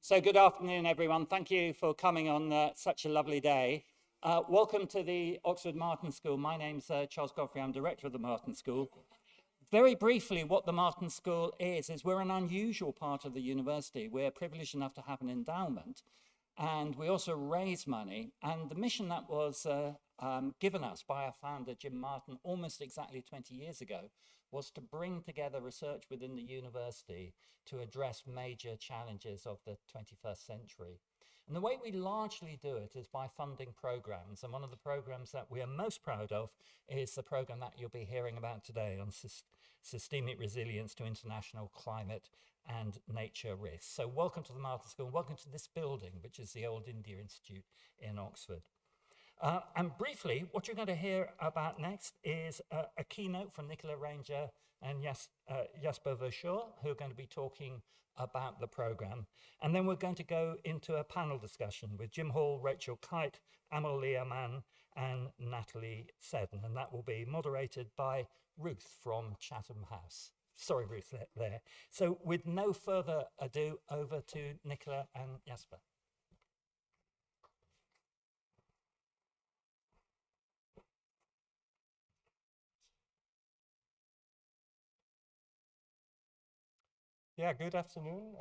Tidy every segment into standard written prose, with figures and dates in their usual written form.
So good afternoon, everyone. Thank you for coming on such a lovely day. Welcome to the Oxford Martin School. My name's Charles Godfrey. I'm director of the Martin School. Very briefly, what the Martin School is we're an unusual part of the university. We're privileged enough to have an endowment, and we also raise money. And the mission that was given us by our founder, Jim Martin, almost exactly 20 years ago, was to bring together research within the university to address major challenges of the 21st century. And the way we largely do it is by funding programs. And one of the programs that we are most proud of is the program that you'll be hearing about today on systemic resilience to international climate and nature risks. So welcome to the Martin School, welcome to this building, which is the Old India Institute in Oxford. And briefly, what you're going to hear about next is a keynote from Nicola Ranger and Jasper Verschuur, who are going to be talking about the program. And then we're going to go into a panel discussion with Jim Hall, Rachel Kyte, Amal Learman, and Natalie Seddon. And that will be moderated by Ruth from Chatham House. Sorry, Ruth, there. So with no further ado, over to Nicola and Jasper. Yeah, good afternoon.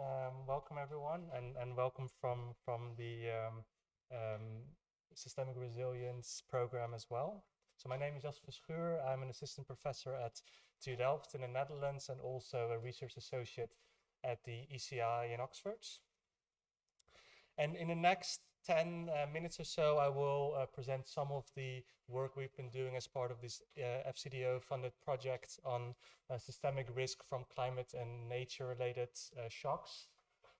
Welcome everyone, and welcome from the Systemic Resilience program as well. So my name is Jasper Verschuur. I'm an assistant professor at TU Delft in the Netherlands and also a research associate at the ECI in Oxford. And in the next 10 minutes or so, I will present some of the work we've been doing as part of this FCDO-funded project on systemic risk from climate and nature-related shocks.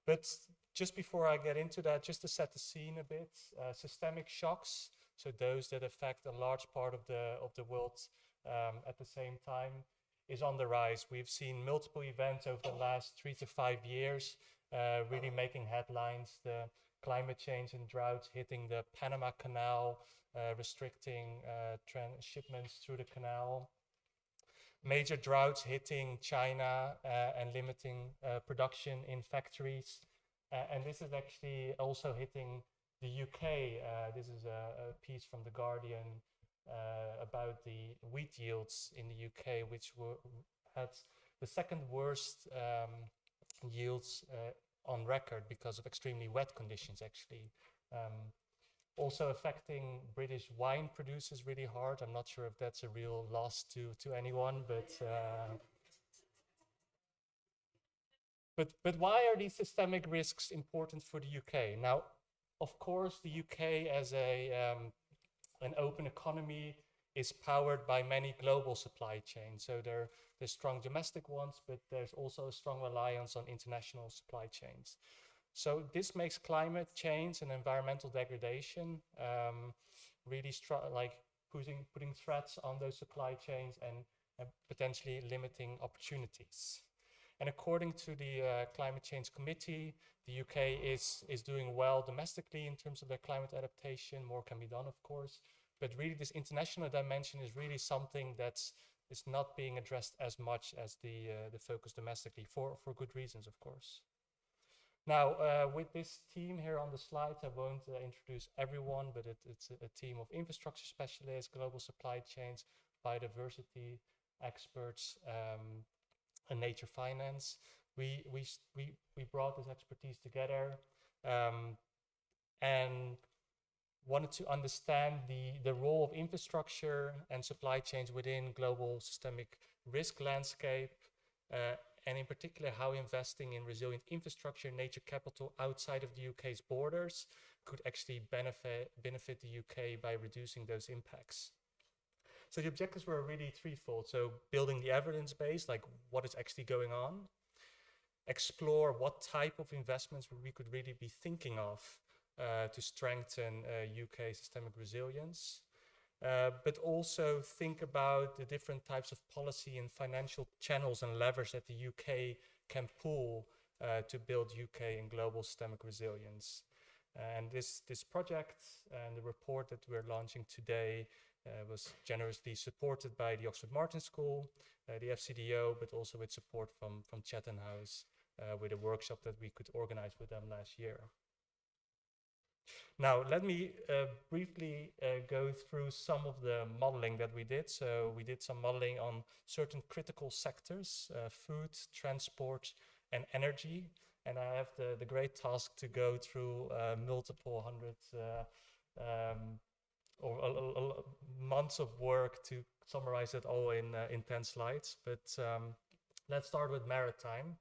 But just before I get into that, just to set the scene a bit, systemic shocks, so those that affect a large part of the world at the same time, is on the rise. We've seen multiple events over the last 3 to 5 years really making headlines. The climate change and droughts hitting the Panama Canal, restricting shipments through the canal. Major droughts hitting China and limiting production in factories. And this is actually also hitting the UK. This is a piece from The Guardian about the wheat yields in the UK, which had the second worst yields on record because of extremely wet conditions, actually. Also affecting British wine producers really hard. I'm not sure if that's a real loss to anyone, but why are these systemic risks important for the UK? Now, of course, the UK as an open economy is powered by many global supply chains. So there's strong domestic ones, but there's also a strong reliance on international supply chains. So this makes climate change and environmental degradation really putting threats on those supply chains and potentially limiting opportunities. And according to the Climate Change Committee, the UK is doing well domestically in terms of their climate adaptation. More can be done, of course. But really, this international dimension is really something that's not being addressed as much as the focus domestically, for good reasons, of course. Now, with this team here on the slides, I won't introduce everyone, but it's a team of infrastructure specialists, global supply chains, biodiversity experts, and nature finance. We brought this expertise together and wanted to understand the role of infrastructure and supply chains within global systemic risk landscape, and in particular how investing in resilient infrastructure and nature capital outside of the UK's borders could actually benefit the UK by reducing those impacts. So the objectives were really threefold. So building the evidence base, like what is actually going on, explore what type of investments we could really be thinking of to strengthen UK systemic resilience, but also think about the different types of policy and financial channels and levers that the UK can pull to build UK and global systemic resilience. And this project and the report that we're launching today was generously supported by the Oxford Martin School, the FCDO, but also with support from Chatham House with a workshop that we could organize with them last year. Now, let me briefly go through some of the modeling that we did. So we did some modeling on certain critical sectors, food, transport, and energy. And I have the great task to go through multiple hundred or months of work to summarize it all in 10 slides. But let's start with maritime.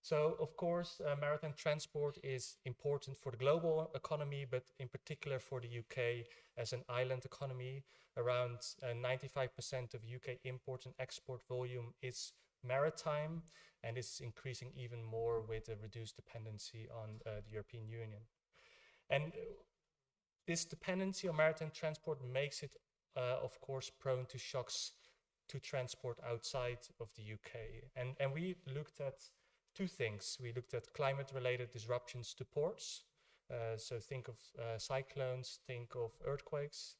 So, of course, maritime transport is important for the global economy, but in particular for the UK as an island economy. Around 95% of UK import and export volume is maritime, and this is increasing even more with a reduced dependency on the European Union. And this dependency on maritime transport makes it, of course, prone to shocks to transport outside of the UK. And we looked at two things. We looked at climate-related disruptions to ports. So think of cyclones, think of earthquakes,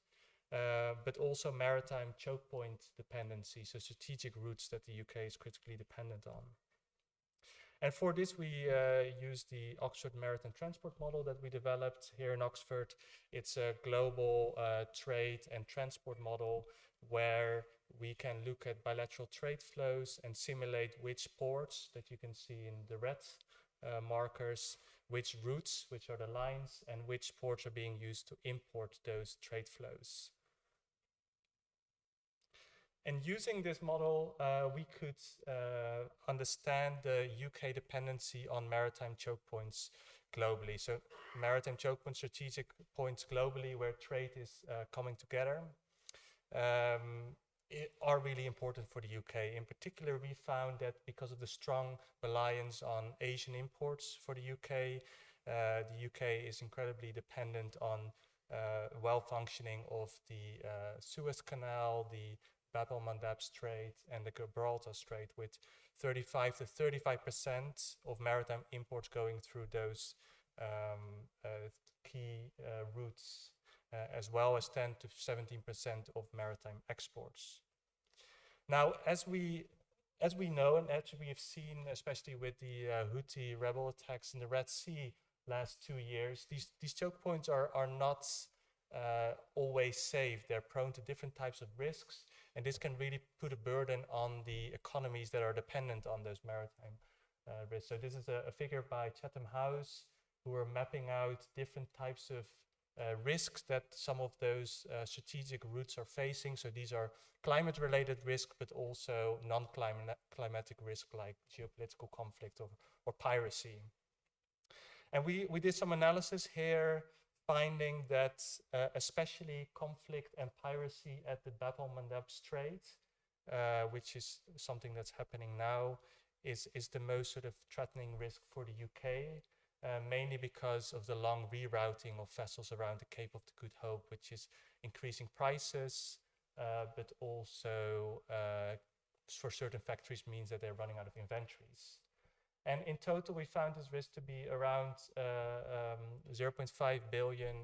but also maritime choke point dependency, so strategic routes that the UK is critically dependent on. And for this, we used the Oxford Maritime Transport Model that we developed here in Oxford. It's a global trade and transport model where we can look at bilateral trade flows and simulate which ports that you can see in the red markers, which routes, which are the lines, and which ports are being used to import those trade flows. And using this model, we could understand the UK dependency on maritime choke points globally. So maritime choke points, strategic points globally where trade is coming together, are really important for the UK. In particular, we found that because of the strong reliance on Asian imports for the UK is incredibly dependent on well-functioning of the Suez Canal, the Bab el-Mandeb Strait, and the Gibraltar Strait, with 35 to 35% of maritime imports going through those key routes, as well as 10 to 17% of maritime exports. Now, as we know, and as we have seen, especially with the Houthi rebel attacks in the Red Sea last 2 years, these choke points are not always safe. They're prone to different types of risks, and this can really put a burden on the economies that are dependent on those maritime risks. So this is a figure by Chatham House, who are mapping out different types of risks that some of those strategic routes are facing. So these are climate-related risks, but also non-climatic risk like geopolitical conflict or piracy. And we did some analysis here, finding that especially conflict and piracy at the Bab el-Mandeb Strait, which is something that's happening now, is the most sort of threatening risk for the UK. Mainly because of the long rerouting of vessels around the Cape of the Good Hope, which is increasing prices, but also for certain factories means that they're running out of inventories. And in total, we found this risk to be around 0.5 billion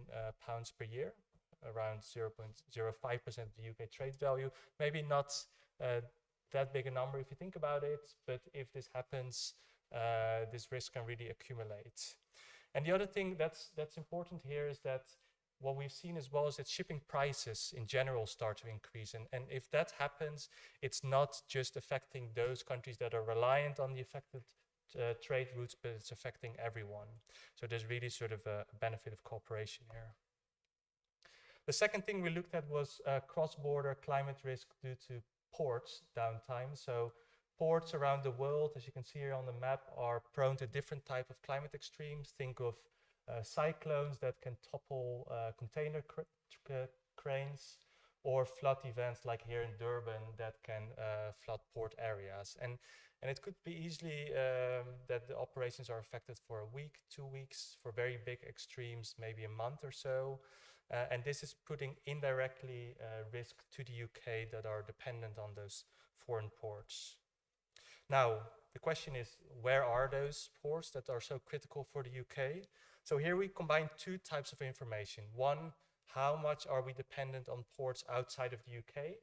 pounds per year, around 0.05% of the UK trade value. Maybe not that big a number if you think about it, but if this happens, this risk can really accumulate. And the other thing that's important here is that what we've seen as well is that shipping prices in general start to increase. And if that happens, it's not just affecting those countries that are reliant on the affected trade routes, but it's affecting everyone. So there's really sort of a benefit of cooperation here. The second thing we looked at was cross-border climate risk due to ports downtime. So ports around the world, as you can see here on the map, are prone to different type of climate extremes. Think of cyclones that can topple container cranes, or flood events like here in Durban that can flood port areas. And it could be easily that the operations are affected for a week, 2 weeks, for very big extremes, maybe a month or so. And this is putting indirectly risk to the UK that are dependent on those foreign ports. Now, the question is, where are those ports that are so critical for the UK? So here we combine two types of information. One, how much are we dependent on ports outside of the UK?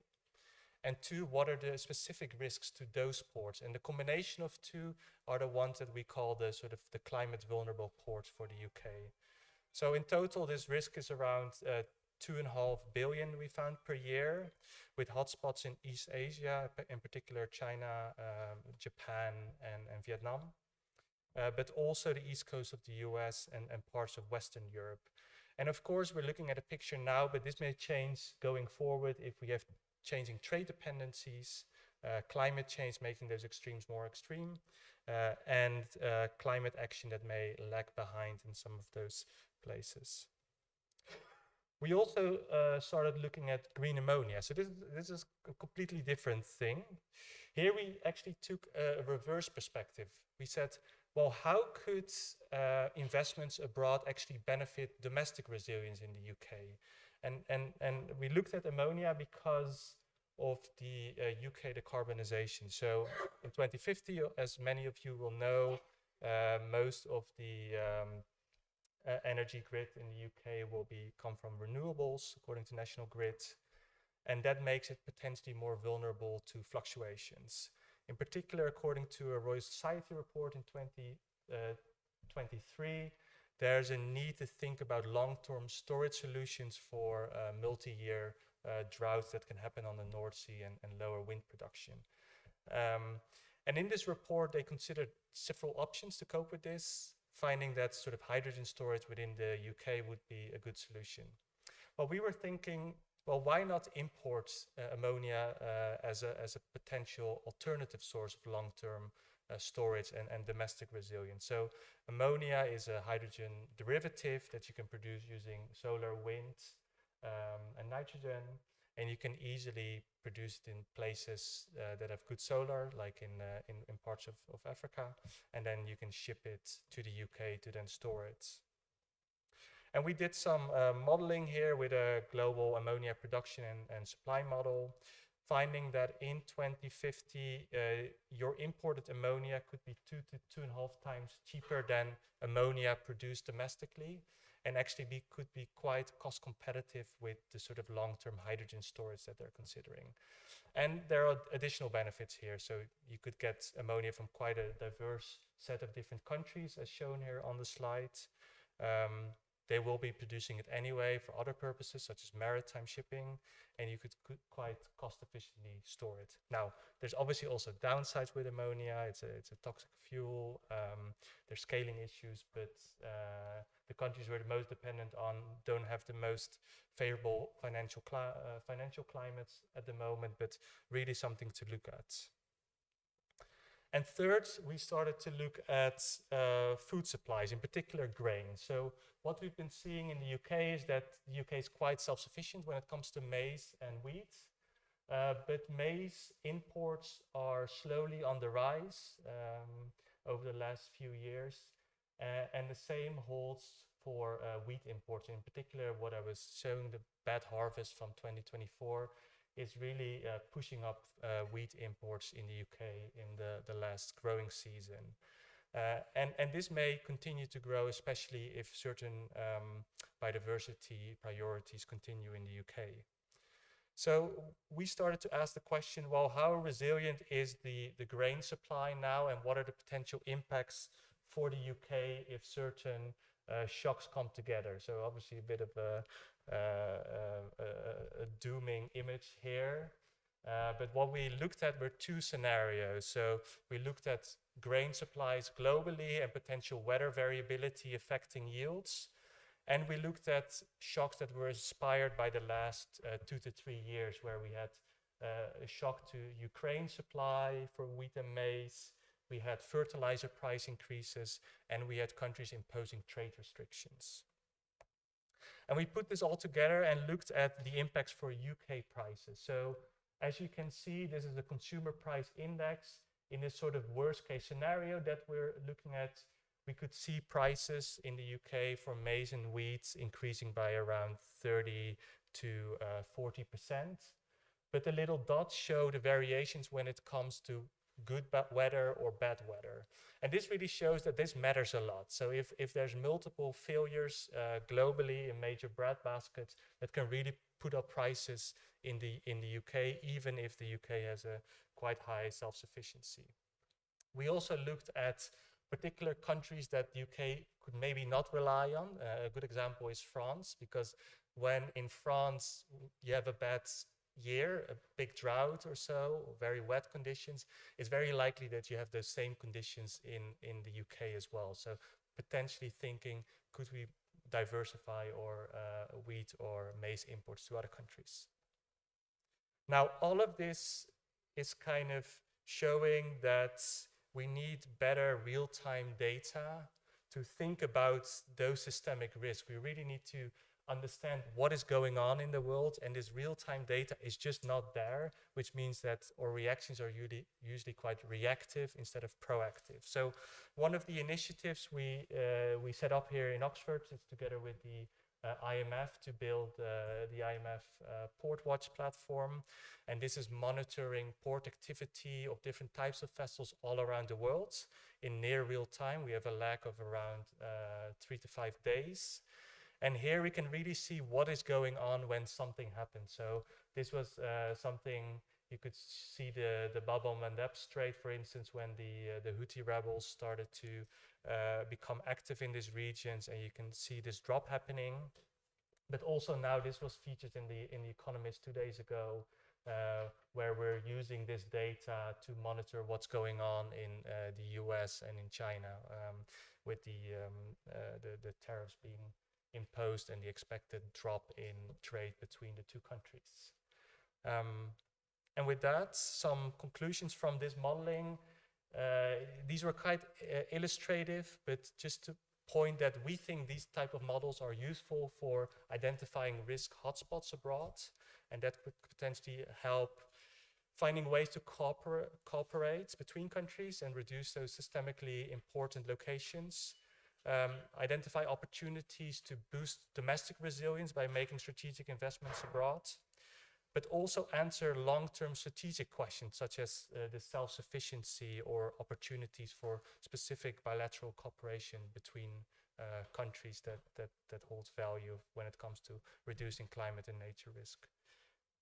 And two, what are the specific risks to those ports? And the combination of two are the ones that we call the sort of the climate vulnerable ports for the UK. So in total, this risk is around 2.5 billion we found per year, with hotspots in East Asia, in particular China, Japan, and Vietnam, but also the east coast of the US and parts of Western Europe. And of course, we're looking at a picture now, but this may change going forward if we have changing trade dependencies, climate change making those extremes more extreme, and climate action that may lag behind in some of those places. We also started looking at green ammonia. So this is a completely different thing. Here we actually took a reverse perspective. We said, well, how could investments abroad actually benefit domestic resilience in the UK? And we looked at ammonia because of the UK decarbonization. So in 2050, as many of you will know, most of the energy grid in the UK will come from renewables, according to National Grid, and that makes it potentially more vulnerable to fluctuations. In particular, according to a Royal Society report in 2023, there's a need to think about long-term storage solutions for multi-year droughts that can happen on the North Sea and lower wind production. And in this report, they considered several options to cope with this, finding that sort of hydrogen storage within the UK would be a good solution. Well, we were thinking, well, why not import ammonia as a potential alternative source of long-term storage and domestic resilience? So ammonia is a hydrogen derivative that you can produce using solar, wind, and nitrogen, and you can easily produce it in places that have good solar, like in parts of Africa, and then you can ship it to the UK to then store it. And we did some modeling here with a global ammonia production and supply model, finding that in 2050, your imported ammonia could be 2 to 2.5 times cheaper than ammonia produced domestically, and actually could be quite cost competitive with the sort of long-term hydrogen storage that they're considering. And there are additional benefits here. So you could get ammonia from quite a diverse set of different countries, as shown here on the slide. They will be producing it anyway for other purposes, such as maritime shipping, and you could quite cost efficiently store it. Now, there's obviously also downsides with ammonia. It's a toxic fuel. There's scaling issues, but the countries we're the most dependent on don't have the most favorable financial climates at the moment, but really something to look at. And third, we started to look at food supplies, in particular grain. So what we've been seeing in the UK is that the UK is quite self-sufficient when it comes to maize and wheat. But maize imports are slowly on the rise over the last few years. And the same holds for wheat imports. In particular, what I was showing, the bad harvest from 2024, is really pushing up wheat imports in the UK in the last growing season. And this may continue to grow, especially if certain biodiversity priorities continue in the UK. So we started to ask the question, well, how resilient is the grain supply now, and what are the potential impacts for the UK if certain shocks come together? So obviously a bit of a dooming image here. But what we looked at were two scenarios. So we looked at grain supplies globally and potential weather variability affecting yields. And we looked at shocks that were inspired by the last 2 to 3 years, where we had a shock to Ukraine supply for wheat and maize. We had fertilizer price increases, and we had countries imposing trade restrictions. And we put this all together and looked at the impacts for UK prices. So as you can see, this is a consumer price index. In this sort of worst case scenario that we're looking at, we could see prices in the UK for maize and wheat increasing by around 30 to 40%. But the little dots show the variations when it comes to good weather or bad weather. And this really shows that this matters a lot. So if there's multiple failures globally in major bread baskets, that can really put up prices in the UK, even if the UK has a quite high self-sufficiency. We also looked at particular countries that the UK could maybe not rely on. A good example is France, because when in France you have a bad year, a big drought or so, or very wet conditions, it's very likely that you have those same conditions in the UK as well. So potentially thinking, could we diversify or wheat or maize imports to other countries? Now, all of this is kind of showing that we need better real-time data to think about those systemic risks. We really need to understand what is going on in the world, and this real-time data is just not there, which means that our reactions are usually quite reactive instead of proactive. So one of the initiatives we set up here in Oxford is together with the IMF to build the IMF Port Watch platform, and this is monitoring port activity of different types of vessels all around the world in near real time. We have a lag of around 3 to 5 days. And here we can really see what is going on when something happens. So this was something you could see the Bab el-Mandeb Strait, for instance, when the Houthi rebels started to become active in these regions, and you can see this drop happening. But also now this was featured in the Economist 2 days ago, where we're using this data to monitor what's going on in the US and in China, with the tariffs being imposed and the expected drop in trade between the two countries. And with that, some conclusions from this modeling. These were quite illustrative, but just to point that we think these type of models are useful for identifying risk hotspots abroad, and that could potentially help finding ways to cooperate between countries and reduce those systemically important locations. Identify opportunities to boost domestic resilience by making strategic investments abroad, but also answer long-term strategic questions such as the self-sufficiency or opportunities for specific bilateral cooperation between countries that holds value when it comes to reducing climate and nature risk.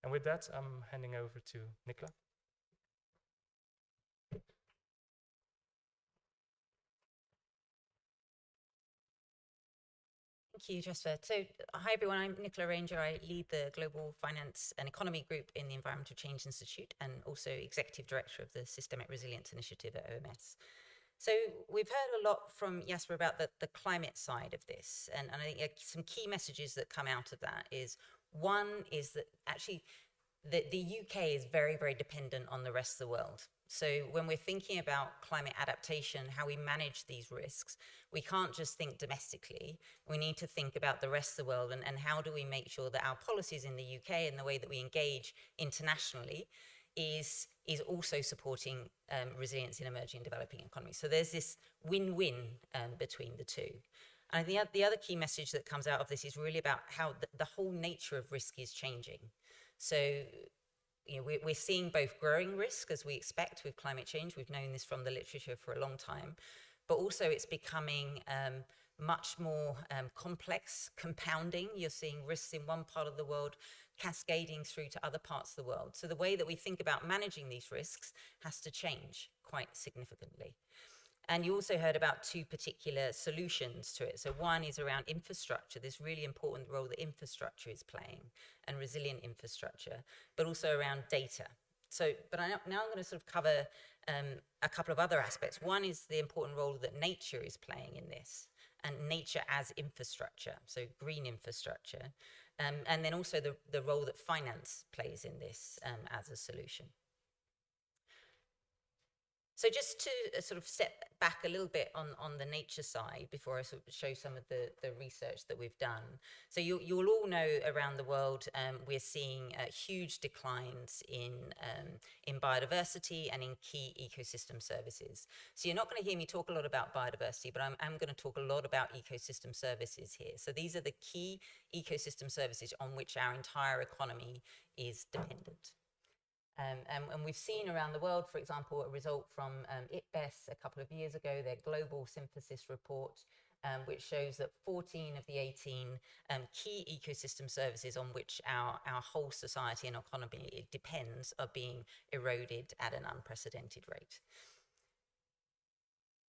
And with that, I'm handing over to Nicola. Thank you, Jasper. So, hi everyone, I'm Nicola Ranger. I lead the Global Finance and Economy Group in the Environmental Change Institute and also Executive Director of the Systemic Resilience Initiative at OMS. So we've heard a lot from Jasper about the climate side of this, and I think some key messages that come out of that is, one is that actually the UK is very, very dependent on the rest of the world. So when we're thinking about climate adaptation, how we manage these risks, we can't just think domestically. We need to think about the rest of the world and how do we make sure that our policies in the UK and the way that we engage internationally is also supporting resilience in emerging and developing economies. So there's this win-win between the two. And I think the other key message that comes out of this is really about how the whole nature of risk is changing. So we're seeing both growing risk, as we expect with climate change. We've known this from the literature for a long time, but also it's becoming much more complex, compounding. You're seeing risks in one part of the world cascading through to other parts of the world. So the way that we think about managing these risks has to change quite significantly. And you also heard about two particular solutions to it. So one is around infrastructure, this really important role that infrastructure is playing, and resilient infrastructure, but also around data. So, but now I'm going to sort of cover a couple of other aspects. One is the important role that nature is playing in this, and nature as infrastructure, so green infrastructure, and then also the role that finance plays in this as a solution. So just to sort of step back a little bit on the nature side before I sort of show some of the research that we've done. So you'll all know around the world we're seeing huge declines in biodiversity and in key ecosystem services. So you're not going to hear me talk a lot about biodiversity, but I'm going to talk a lot about ecosystem services here. So these are the key ecosystem services on which our entire economy is dependent. And we've seen around the world, for example, a result from IPBES a couple of years ago, their global synthesis report, which shows that 14 of the 18 key ecosystem services on which our whole society and economy depends are being eroded at an unprecedented rate.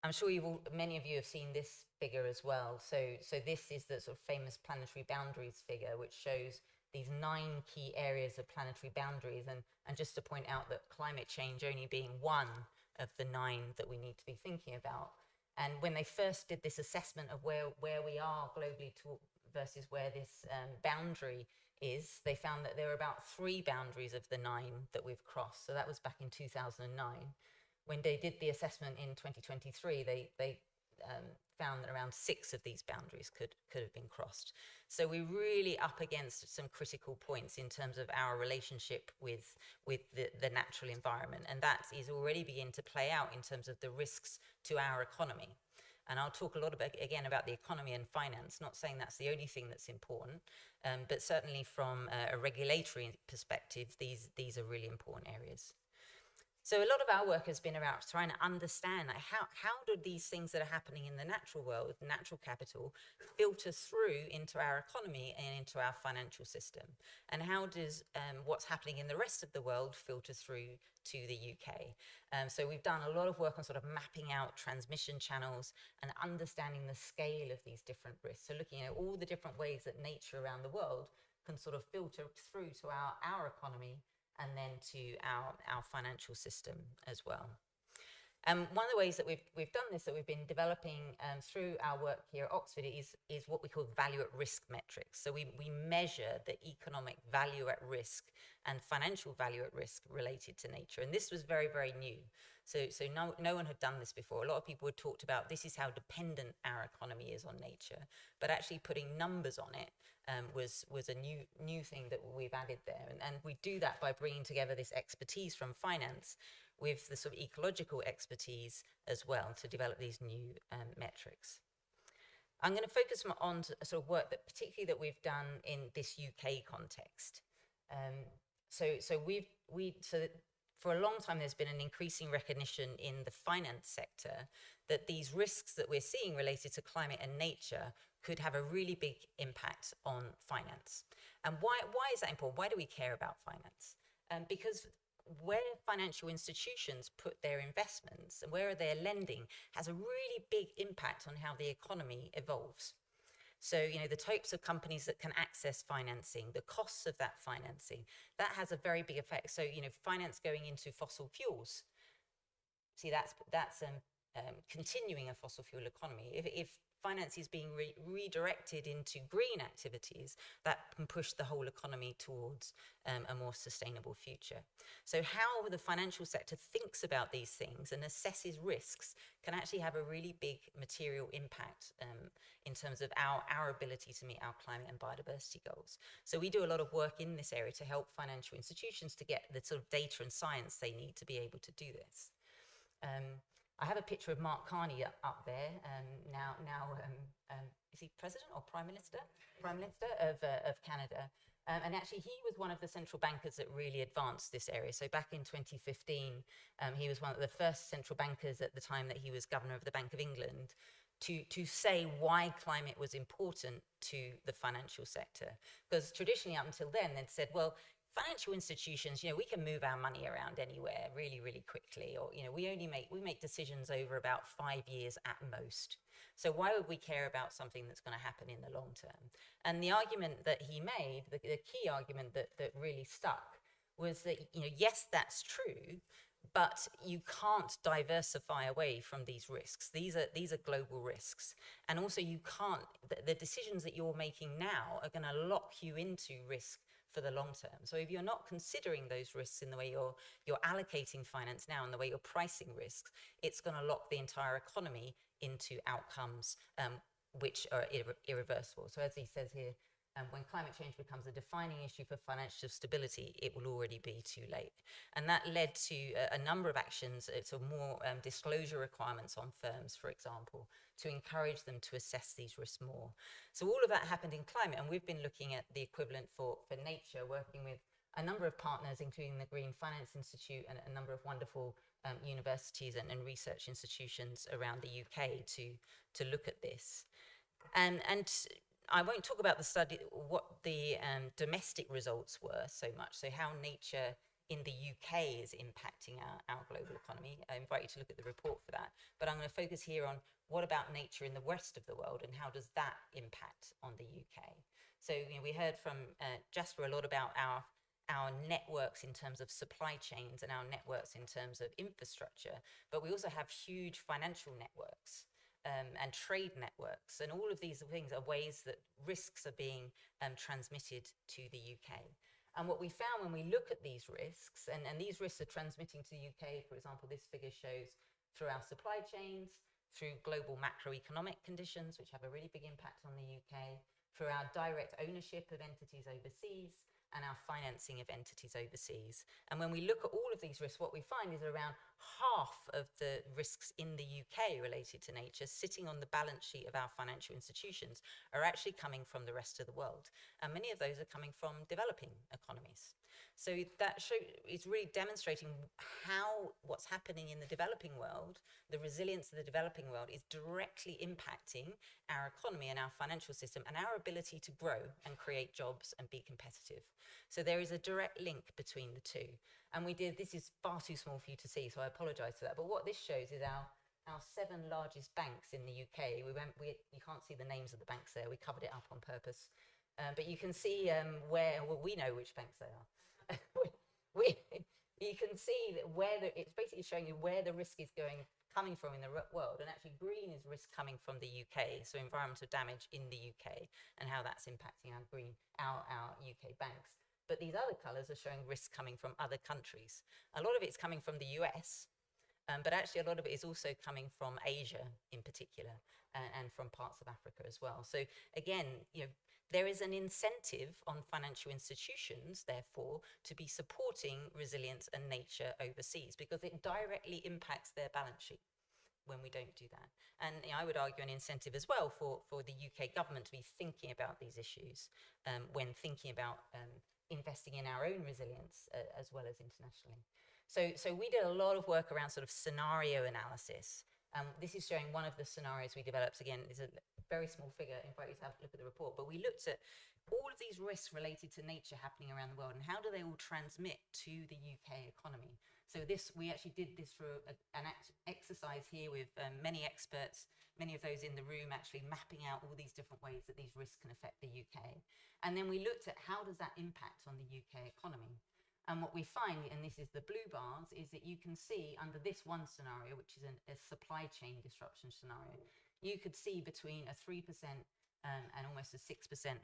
I'm sure many of you have seen this figure as well. So this is the sort of famous planetary boundaries figure, which shows these 9 key areas of planetary boundaries. And just to point out that climate change only being one of the 9 that we need to be thinking about. And when they first did this assessment of where we are globally versus where this boundary is, they found that there were about 3 boundaries of the 9 that we've crossed. So that was back in 2009. When they did the assessment in 2023, they found that around 6 of these boundaries could have been crossed. So we're really up against some critical points in terms of our relationship with the natural environment, and that is already beginning to play out in terms of the risks to our economy. And I'll talk a lot again about the economy and finance, not saying that's the only thing that's important, but certainly from a regulatory perspective, these are really important areas. So a lot of our work has been about trying to understand how do these things that are happening in the natural world, natural capital, filter through into our economy and into our financial system? And how does what's happening in the rest of the world filter through to the UK? So we've done a lot of work on sort of mapping out transmission channels and understanding the scale of these different risks. So looking at all the different ways that nature around the world can sort of filter through to our economy and then to our financial system as well. One of the ways that we've done this, that we've been developing through our work here at Oxford, is what we call value at risk metrics. So we measure the economic value at risk and financial value at risk related to nature. And this was very, very new. So no one had done this before. A lot of people had talked about this is how dependent our economy is on nature, but actually putting numbers on it was a new thing that we've added there. And we do that by bringing together this expertise from finance with the sort of ecological expertise as well to develop these new metrics. I'm going to focus on sort of work that particularly that we've done in this UK context. For a long time, there's been an increasing recognition in the finance sector that these risks that we're seeing related to climate and nature could have a really big impact on finance. And why is that important? Why do we care about finance? Because where financial institutions put their investments and where they're lending has a really big impact on how the economy evolves. So, the types of companies that can access financing, the costs of that financing, that has a very big effect. So, finance going into fossil fuels, see, that's continuing a fossil fuel economy. If finance is being redirected into green activities, that can push the whole economy towards a more sustainable future. So how the financial sector thinks about these things and assesses risks can actually have a really big material impact in terms of our ability to meet our climate and biodiversity goals. So we do a lot of work in this area to help financial institutions to get the sort of data and science they need to be able to do this. I have a picture of Mark Carney up there. Now, is he president or prime minister? Prime Minister of Canada. And actually, he was one of the central bankers that really advanced this area. So back in 2015, he was one of the first central bankers at the time that he was governor of the Bank of England to say why climate was important to the financial sector. Because traditionally, up until then, they'd said, well, financial institutions, we can move our money around anywhere really, really quickly, or we make decisions over about 5 years at most. So why would we care about something that's going to happen in the long term? And the argument that he made, the key argument that really stuck, was that yes, that's true, but you can't diversify away from these risks. These are global risks, and also you can't. The decisions that you're making now are going to lock you into risk for the long term. So if you're not considering those risks in the way you're allocating finance now and the way you're pricing risks, it's going to lock the entire economy into outcomes which are irreversible. So as he says here, when climate change becomes a defining issue for financial stability, it will already be too late. And that led to a number of actions, so more disclosure requirements on firms, for example, to encourage them to assess these risks more. So all of that happened in climate, and we've been looking at the equivalent for nature, working with a number of partners, including the Green Finance Institute and a number of wonderful universities and research institutions around the UK to look at this. And I won't talk about the study, what the domestic results were so much, so how nature in the UK is impacting our global economy. I invite you to look at the report for that. But I'm going to focus here on what about nature in the rest of the world and how does that impact on the UK. So we heard from Jasper a lot about our networks in terms of supply chains and our networks in terms of infrastructure, but we also have huge financial networks and trade networks, and all of these things are ways that risks are being transmitted to the UK. And what we found when we look at these risks, and these risks are transmitting to the UK, for example, this figure shows through our supply chains, through global macroeconomic conditions, which have a really big impact on the UK, through our direct ownership of entities overseas, and our financing of entities overseas. And when we look at all of these risks, what we find is around half of the risks in the UK related to nature sitting on the balance sheet of our financial institutions are actually coming from the rest of the world. And many of those are coming from developing economies. So that is really demonstrating how what's happening in the developing world, the resilience of the developing world, is directly impacting our economy and our financial system and our ability to grow and create jobs and be competitive. So there is a direct link between the two. And this is far too small for you to see, so I apologize for that. But what this shows is our 7 largest banks in the UK. You can't see the names of the banks there. We covered it up on purpose. But you can see we know which banks they are. You can see that it's basically showing you where the risk is coming from in the world, and actually green is risk coming from the UK, so environmental damage in the UK and how that's impacting our UK banks. But these other colours are showing risk coming from other countries. A lot of it's coming from the US, but actually a lot of it is also coming from Asia in particular, and from parts of Africa as well. So again, there is an incentive on financial institutions, therefore, to be supporting resilience and nature overseas, because it directly impacts their balance sheet when we don't do that. And I would argue an incentive as well for the UK government to be thinking about these issues when thinking about investing in our own resilience as well as internationally. So we did a lot of work around sort of scenario analysis. This is showing one of the scenarios we developed. Again, it's a very small figure. I invite you to have a look at the report. But we looked at all of these risks related to nature happening around the world and how do they all transmit to the UK economy. So we actually did this through an exercise here with many experts, many of those in the room actually mapping out all these different ways that these risks can affect the UK. And then we looked at how does that impact on the UK economy. And what we find, and this is the blue bars, is that you can see under this one scenario, which is a supply chain disruption scenario, you could see between a 3% and almost a 6%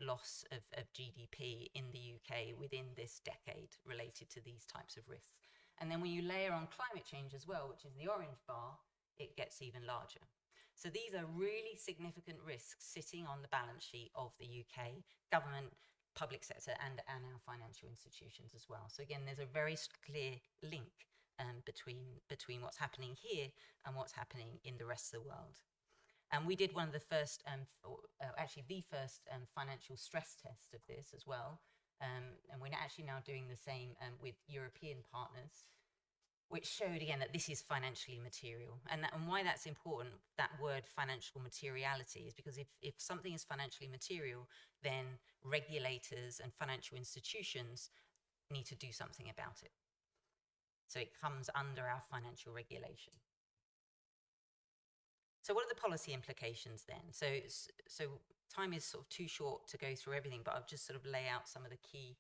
loss of GDP in the UK within this decade related to these types of risks. And then when you layer on climate change as well, which is the orange bar, it gets even larger. So these are really significant risks sitting on the balance sheet of the UK government, public sector, and our financial institutions as well. So again, there's a very clear link between what's happening here and what's happening in the rest of the world. And we did one of the first, actually the first financial stress test of this as well. And we're actually now doing the same with European partners, which showed again that this is financially material. And why that's important, that word financial materiality, is because if something is financially material, then regulators and financial institutions need to do something about it. So it comes under our financial regulation. So what are the policy implications then? So time is sort of too short to go through everything, but I'll just sort of lay out some of the key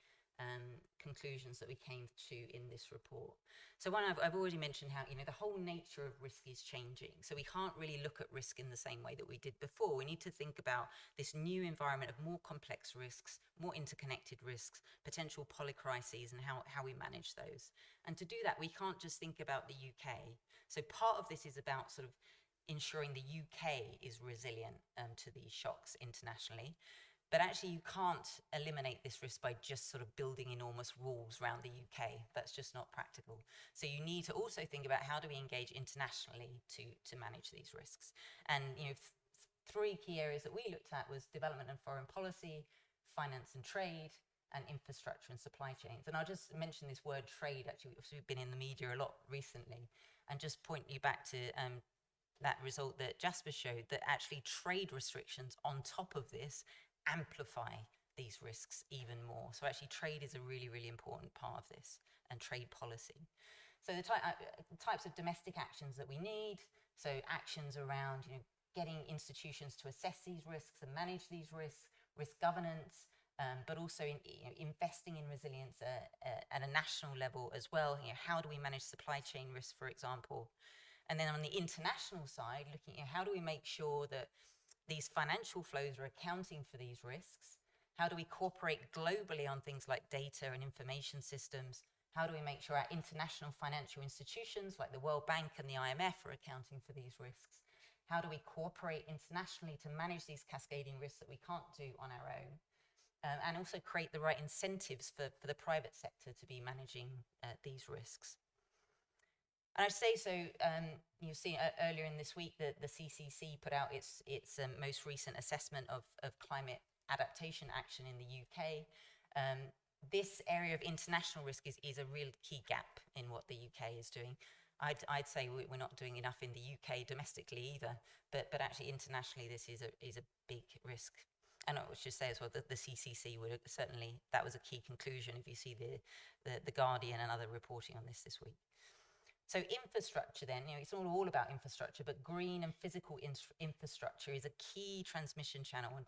conclusions that we came to in this report. So one, I've already mentioned how the whole nature of risk is changing. So we can't really look at risk in the same way that we did before. We need to think about this new environment of more complex risks, more interconnected risks, potential polycrises, and how we manage those. And to do that, we can't just think about the UK. So part of this is about sort of ensuring the UK is resilient to these shocks internationally. But actually, you can't eliminate this risk by just sort of building enormous walls around the UK. That's just not practical. So you need to also think about how do we engage internationally to manage these risks. And 3 key areas that we looked at was development and foreign policy, finance and trade, and infrastructure and supply chains. And I'll just mention this word trade, actually, we've been in the media a lot recently, and just point you back to that result that Jasper showed, that actually trade restrictions on top of this amplify these risks even more. So actually trade is a really, really important part of this, and trade policy. So the types of domestic actions that we need, so actions around getting institutions to assess these risks and manage these risks, risk governance, but also investing in resilience at a national level as well. How do we manage supply chain risks, for example? And then on the international side, looking at how do we make sure that these financial flows are accounting for these risks? How do we cooperate globally on things like data and information systems? How do we make sure our international financial institutions like the World Bank and the IMF are accounting for these risks? How do we cooperate internationally to manage these cascading risks that we can't do on our own? And also create the right incentives for the private sector to be managing these risks. And I'd say so, you'll see earlier in this week that the CCC put out its most recent assessment of climate adaptation action in the UK. This area of international risk is a real key gap in what the UK is doing. I'd say we're not doing enough in the UK domestically either, but actually internationally this is a big risk. And I should say as well that the CCC would certainly, that was a key conclusion if you see the Guardian and other reporting on this week. So infrastructure then, it's not all about infrastructure, but green and physical infrastructure is a key transmission channel, and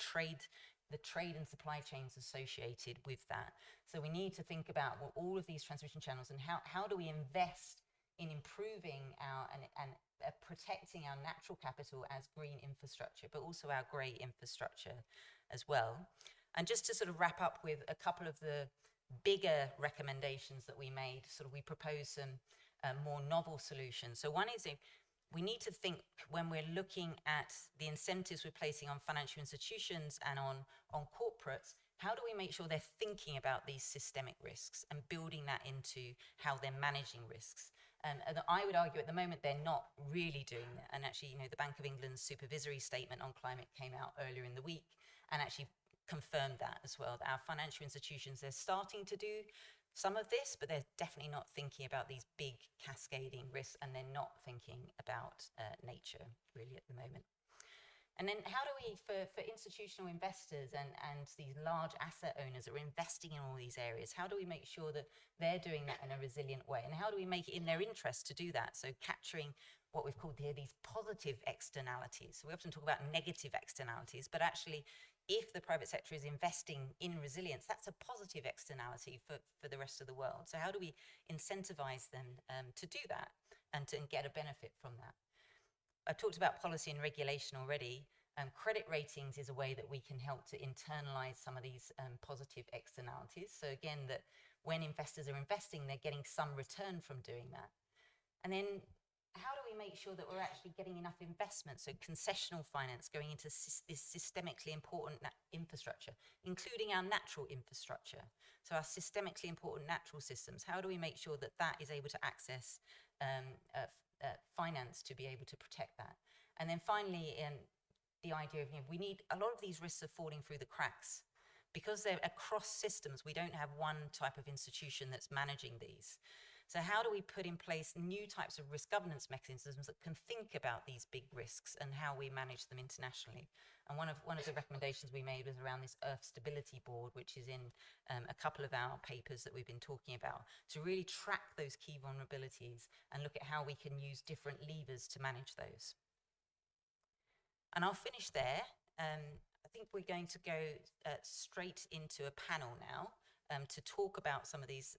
the trade and supply chains associated with that. So we need to think about all of these transmission channels and how do we invest in improving and protecting our natural capital as green infrastructure, but also our grey infrastructure as well. And just to sort of wrap up with a couple of the bigger recommendations that we made, we proposed some more novel solutions. So one is we need to think, when we're looking at the incentives we're placing on financial institutions and on corporates, how do we make sure they're thinking about these systemic risks and building that into how they're managing risks? And I would argue at the moment they're not really doing that. And actually, the Bank of England's supervisory statement on climate came out earlier in the week and actually confirmed that as well, that our financial institutions, they're starting to do some of this, but they're definitely not thinking about these big cascading risks, and they're not thinking about nature really at the moment. And then how do we, for institutional investors and these large asset owners that are investing in all these areas, how do we make sure that they're doing that in a resilient way? And how do we make it in their interest to do that? So capturing what we've called here these positive externalities. So we often talk about negative externalities, but actually if the private sector is investing in resilience, that's a positive externality for the rest of the world. So how do we incentivize them to do that and to get a benefit from that? I talked about policy and regulation already. Credit ratings is a way that we can help to internalize some of these positive externalities. So again, that when investors are investing, they're getting some return from doing that. And then how do we make sure that we're actually getting enough investment? So concessional finance going into this systemically important infrastructure, including our natural infrastructure. So our systemically important natural systems, how do we make sure that that is able to access finance to be able to protect that? And then finally, the idea of, we need, a lot of these risks are falling through the cracks. Because they're across systems, we don't have one type of institution that's managing these. So how do we put in place new types of risk governance mechanisms that can think about these big risks and how we manage them internationally? And one of the recommendations we made was around this Earth Stability Board, which is in a couple of our papers that we've been talking about, to really track those key vulnerabilities and look at how we can use different levers to manage those. And I'll finish there. I think we're going to go straight into a panel now to talk about some of these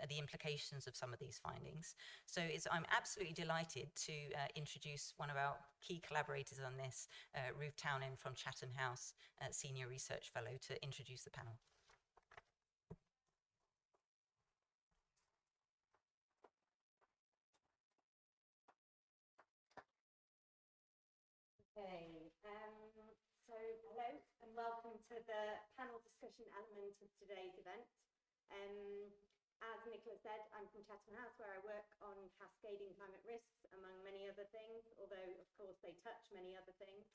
the implications of some of these findings. So I'm absolutely delighted to introduce one of our key collaborators on this, Ruth Townend from Chatham House, Senior Research Fellow, to introduce the panel. Okay, so hello and welcome to the panel discussion element of today's event. As Nicola said, I'm from Chatham House, where I work on cascading climate risks, among many other things, although of course they touch many other things.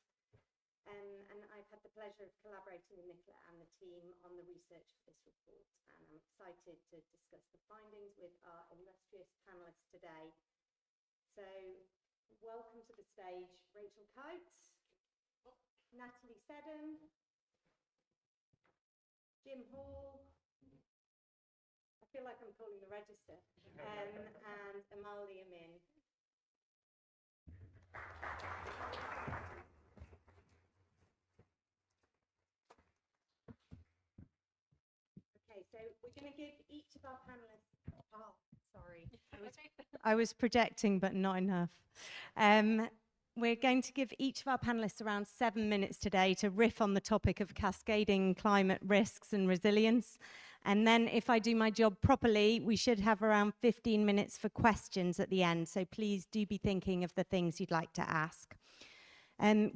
And I've had the pleasure of collaborating with Nicola and the team on the research for this report, and I'm excited to discuss the findings with our illustrious panelists today. So, welcome to the stage, Rachel Kyte, Natalie Seddon, Jim Hall, I feel like I'm calling the register, and Amali Amin. Okay, so we're going to give each of our panelists, oh, sorry, I was projecting, but not enough. We're going to give each of our panelists around 7 minutes today to riff on the topic of cascading climate risks and resilience. And then if I do my job properly, we should have around 15 minutes for questions at the end. So please do be thinking of the things you'd like to ask.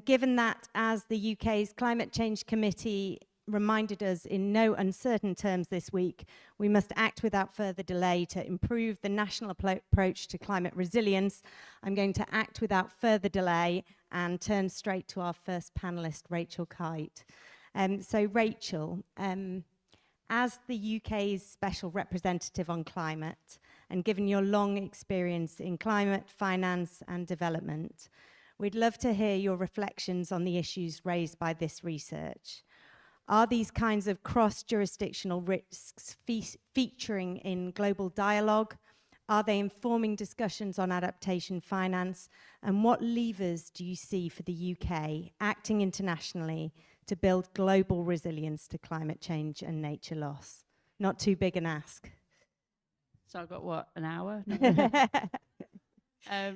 Given that, as the UK's Climate Change Committee reminded us in no uncertain terms this week, we must act without further delay to improve the national approach to climate resilience. I'm going to act without further delay and turn straight to our first panelist, Rachel Kyte. So Rachel, as the UK's special representative on climate, and given your long experience in climate, finance and development, we'd love to hear your reflections on the issues raised by this research. Are these kinds of cross-jurisdictional risks featuring in global dialogue? Are they informing discussions on adaptation finance? And what levers do you see for the UK acting internationally to build global resilience to climate change and nature loss? Not too big an ask. So I've got, what, an hour?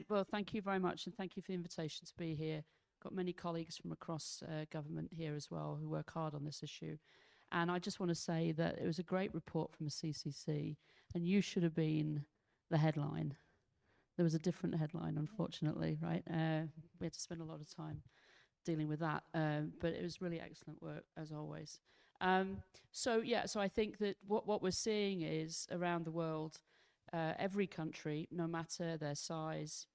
Well, thank you very much, and thank you for the invitation to be here. Got many colleagues from across government here as well who work hard on this issue. And I just want to say that it was a great report from the CCC, and you should have been the headline. There was a different headline, unfortunately, right? We had to spend a lot of time dealing with that, but it was really excellent work, as always. So I think that what we're seeing is, around the world, every country, no matter their size,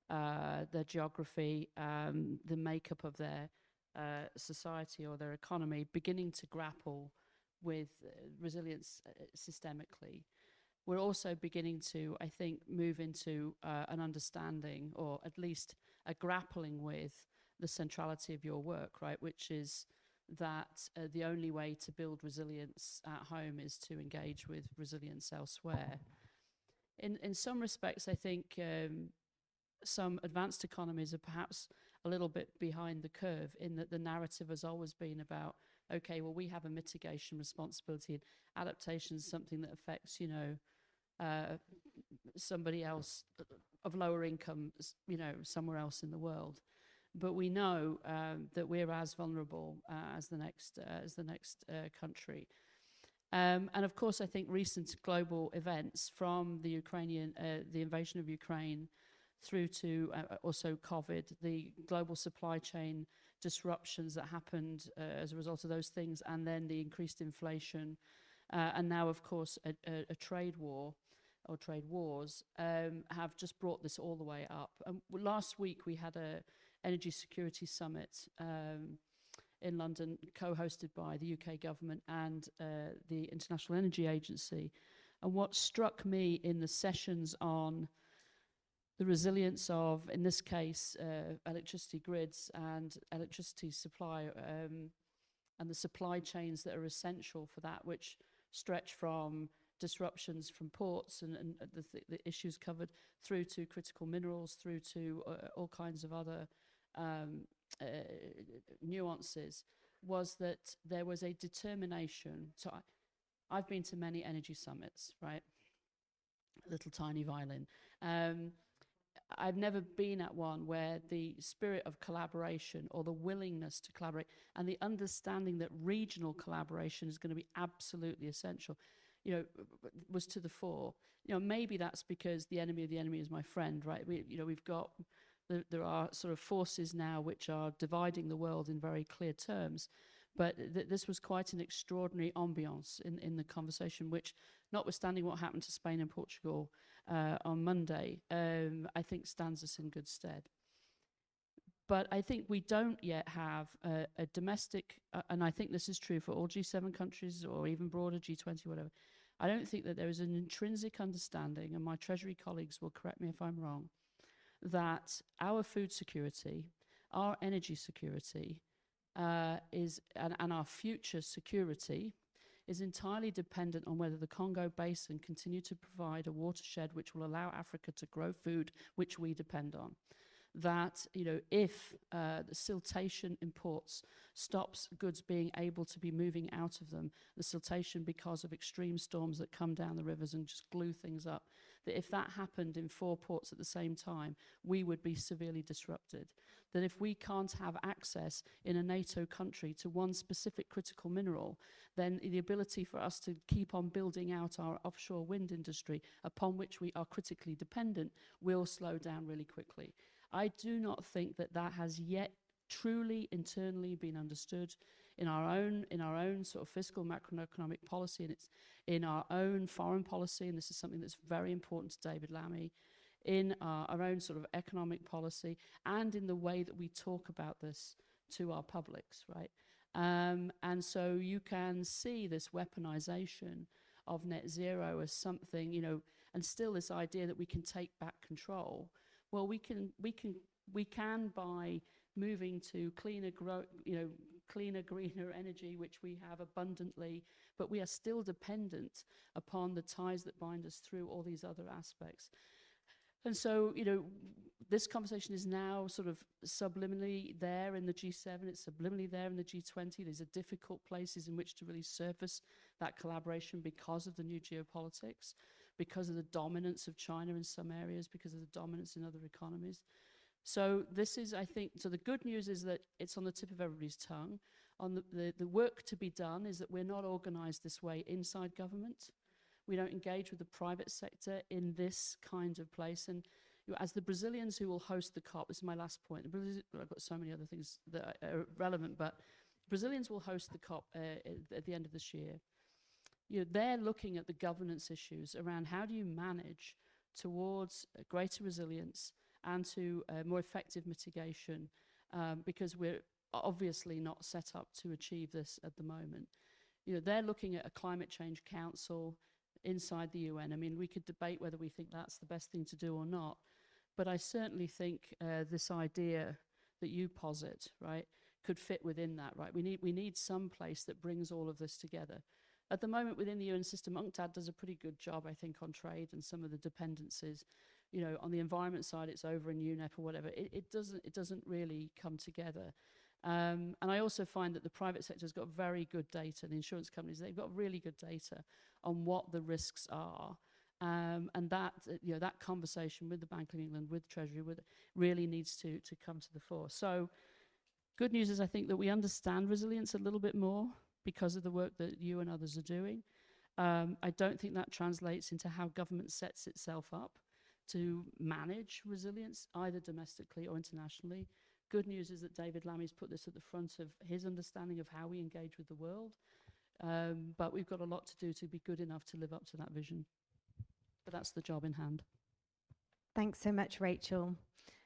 their geography, the makeup of their society or their economy, beginning to grapple with resilience systemically. We're also beginning to, I think, move into an understanding, or at least a grappling with the centrality of your work, right? Which is that the only way to build resilience at home is to engage with resilience elsewhere. In some respects, I think some advanced economies are perhaps a little bit behind the curve, in that the narrative has always been about, okay, well, we have a mitigation responsibility, and adaptation is something that affects, somebody else of lower income, somewhere else in the world. But we know that we're as vulnerable as the next country. And of course, I think recent global events, from the invasion of Ukraine, through to also COVID, the global supply chain disruptions that happened as a result of those things, and then the increased inflation, and now, of course, a trade war or trade wars have just brought this all the way up. Last week, we had a Energy Security Summit in London, co-hosted by the UK government and the International Energy Agency. And what struck me in the sessions on the resilience of, in this case, electricity grids and electricity supply, and the supply chains that are essential for that, which stretch from disruptions from ports and the issues covered, through to critical minerals, through to all kinds of other nuances, was that there was a determination. So I've been to many energy summits, right? Little tiny violin. I've never been at one where the spirit of collaboration, or the willingness to collaborate, and the understanding that regional collaboration is going to be absolutely essential, was to the fore. Maybe that's because the enemy of the enemy is my friend, right? We've got, there are sort of forces now which are dividing the world in very clear terms. But this was quite an extraordinary ambiance in the conversation, which, notwithstanding what happened to Spain and Portugal on Monday, I think stands us in good stead. But I think we don't yet have a domestic, and I think this is true for all G7 countries or even broader G20, whatever. I don't think that there is an intrinsic understanding, and my Treasury colleagues will correct me if I'm wrong, that our food security, our energy security, and our future security is entirely dependent on whether the Congo Basin continue to provide a watershed which will allow Africa to grow food, which we depend on. That, you know, if the siltation imports stops goods being able to be moving out of them, the siltation because of extreme storms that come down the rivers and just glue things up, that if that happened in 4 ports at the same time, we would be severely disrupted. That if we can't have access in a NATO country to one specific critical mineral, then the ability for us to keep on building out our offshore wind industry, upon which we are critically dependent, will slow down really quickly. I do not think that that has yet truly internally been understood in our own sort of fiscal macroeconomic policy, and it's in our own foreign policy, and this is something that's very important to David Lammy, in our own sort of economic policy, and in the way that we talk about this to our publics, right? And so you can see this weaponization of net zero as something, you know, and still this idea that we can take back control. Well, we can by moving to cleaner, greener energy, which we have abundantly, but we are still dependent upon the ties that bind us through all these other aspects. And so, you know, this conversation is now sort of subliminally there in the G7, it's subliminally there in the G20. These are difficult places in which to really surface that collaboration because of the new geopolitics, because of the dominance of China in some areas, because of the dominance in other economies. So this is, I think, so the good news is that it's on the tip of everybody's tongue. On the work to be done is that we're not organized this way inside government. We don't engage with the private sector in this kind of place. And you know, as the Brazilians who will host the COP, this is my last point. I've got so many other things that are relevant, but Brazilians will host the COP at the end of this year. You know, they're looking at the governance issues around how do you manage towards greater resilience and to more effective mitigation, because we're obviously not set up to achieve this at the moment. You know, they're looking at a climate change council inside the UN. I mean, we could debate whether we think that's the best thing to do or not, but I certainly think this idea that you posit, right, could fit within that, right? We need some place that brings all of this together. At the moment, within the UN system, UNCTAD does a pretty good job, I think, on trade and some of the dependencies. You know, on the environment side, it's over in UNEP or whatever. It doesn't really come together. And I also find that the private sector has got very good data. The insurance companies, they've got really good data on what the risks are. And that, you know, that conversation with the Bank of England, with Treasury, really needs to come to the fore. So good news is I think that we understand resilience a little bit more because of the work that you and others are doing. I don't think that translates into how government sets itself up to manage resilience, either domestically or internationally. Good news is that David Lammy's put this at the front of his understanding of how we engage with the world. But we've got a lot to do to be good enough to live up to that vision. But that's the job in hand. Thanks so much, Rachel,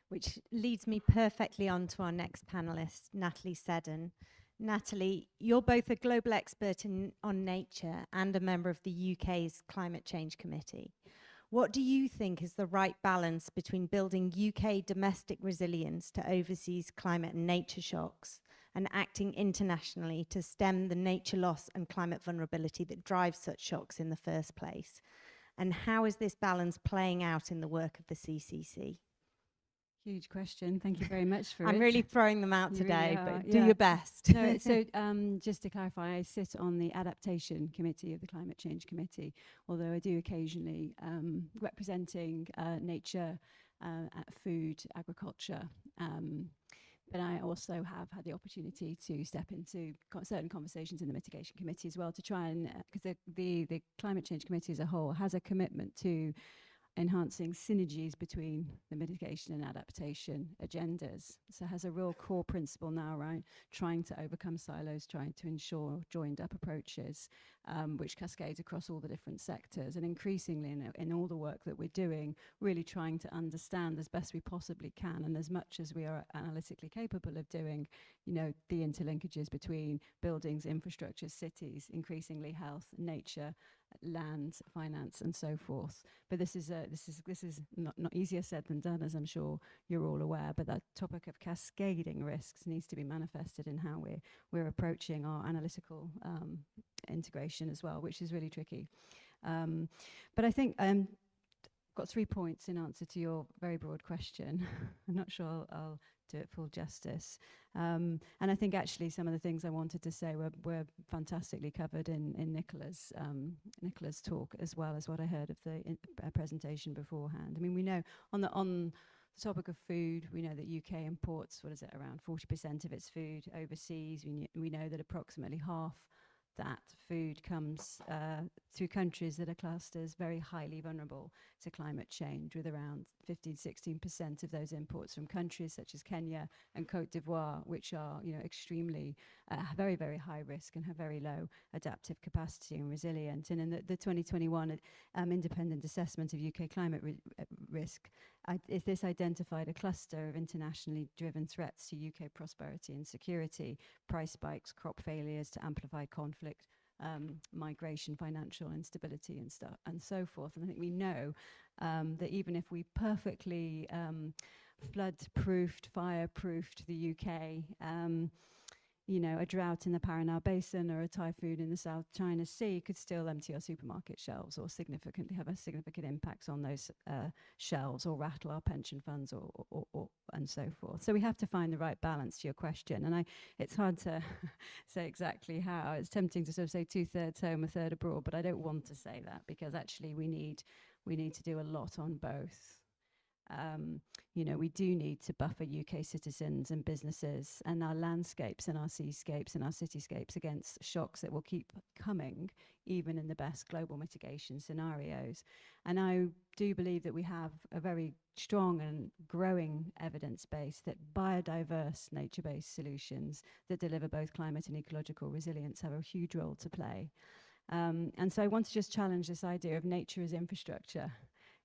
which leads me perfectly on to our next panelist, Natalie Seddon. Natalie, you're both a global expert on nature and a member of the UK's Climate Change Committee. What do you think is the right balance between building UK domestic resilience to overseas climate and nature shocks and acting internationally to stem the nature loss and climate vulnerability that drives such shocks in the first place? And how is this balance playing out in the work of the CCC? Huge question. Thank you very much for it. I'm really throwing them out You today, really but are, do yeah. your best. No, so just to clarify, I sit on the Adaptation Committee of the Climate Change Committee, although I do occasionally representing nature, food, agriculture. But I also have had the opportunity to step into certain conversations in the Mitigation Committee as well to try and, because the Climate Change Committee as a whole has a commitment to enhancing synergies between the mitigation and adaptation agendas. So it has a real core principle now around trying to overcome silos, trying to ensure joined up approaches, which cascades across all the different sectors. And increasingly in all the work that we're doing, really trying to understand as best we possibly can, and as much as we are analytically capable of doing, you know, the interlinkages between buildings, infrastructure, cities, increasingly health, nature, land, finance, and so forth. But this is not easier said than done, as I'm sure you're all aware. But that topic of cascading risks needs to be manifested in how we're approaching our analytical integration as well, which is really tricky. But I think got 3 points in answer to your very broad question. I'm not sure I'll do it full justice. And I think actually some of the things I wanted to say were fantastically covered in Nicola's talk, as well as what I heard of the presentation beforehand. I mean, we know on the topic of food, we know that UK imports, what is it, around 40% of its food overseas. We know that approximately half that food comes through countries that are classed as very highly vulnerable to climate change, with around 15-16% of those imports from countries such as Kenya and Cote d'Ivoire, which are, you know, extremely very, very high risk and have very low adaptive capacity and resilience. And in the 2021 independent assessment of UK climate risk, this identified a cluster of internationally driven threats to UK prosperity and security: price spikes, crop failures to amplify conflict, migration, financial instability, and so forth. And I think we know that even if we perfectly flood-proofed, fire-proofed the UK, you know, a drought in the Paranal Basin or a typhoon in the South China Sea could still empty our supermarket shelves, or significantly have a significant impact on those shelves, or rattle our pension funds, or and so forth. So we have to find the right balance to your question. And it's hard to say exactly how. It's tempting to sort of say 2/3 home, 1/3 abroad, but I don't want to say that, because actually we need to do a lot on both. You know, we do need to buffer UK citizens and businesses and our landscapes and our seascapes and our cityscapes against shocks that will keep coming, even in the best global mitigation scenarios. And I do believe that we have a very strong and growing evidence base that biodiverse, nature-based solutions that deliver both climate and ecological resilience have a huge role to play. And so I want to just challenge this idea of nature as infrastructure,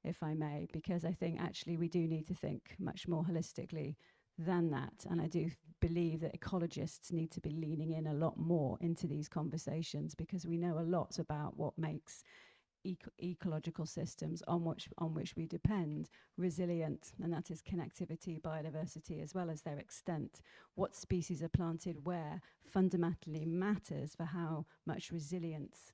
if I may, because I think actually we do need to think much more holistically than that. And I do believe that ecologists need to be leaning in a lot more into these conversations, because we know a lot about what makes ecological systems on which we depend resilient, and that is connectivity, biodiversity, as well as their extent. What species are planted where fundamentally matters for how much resilience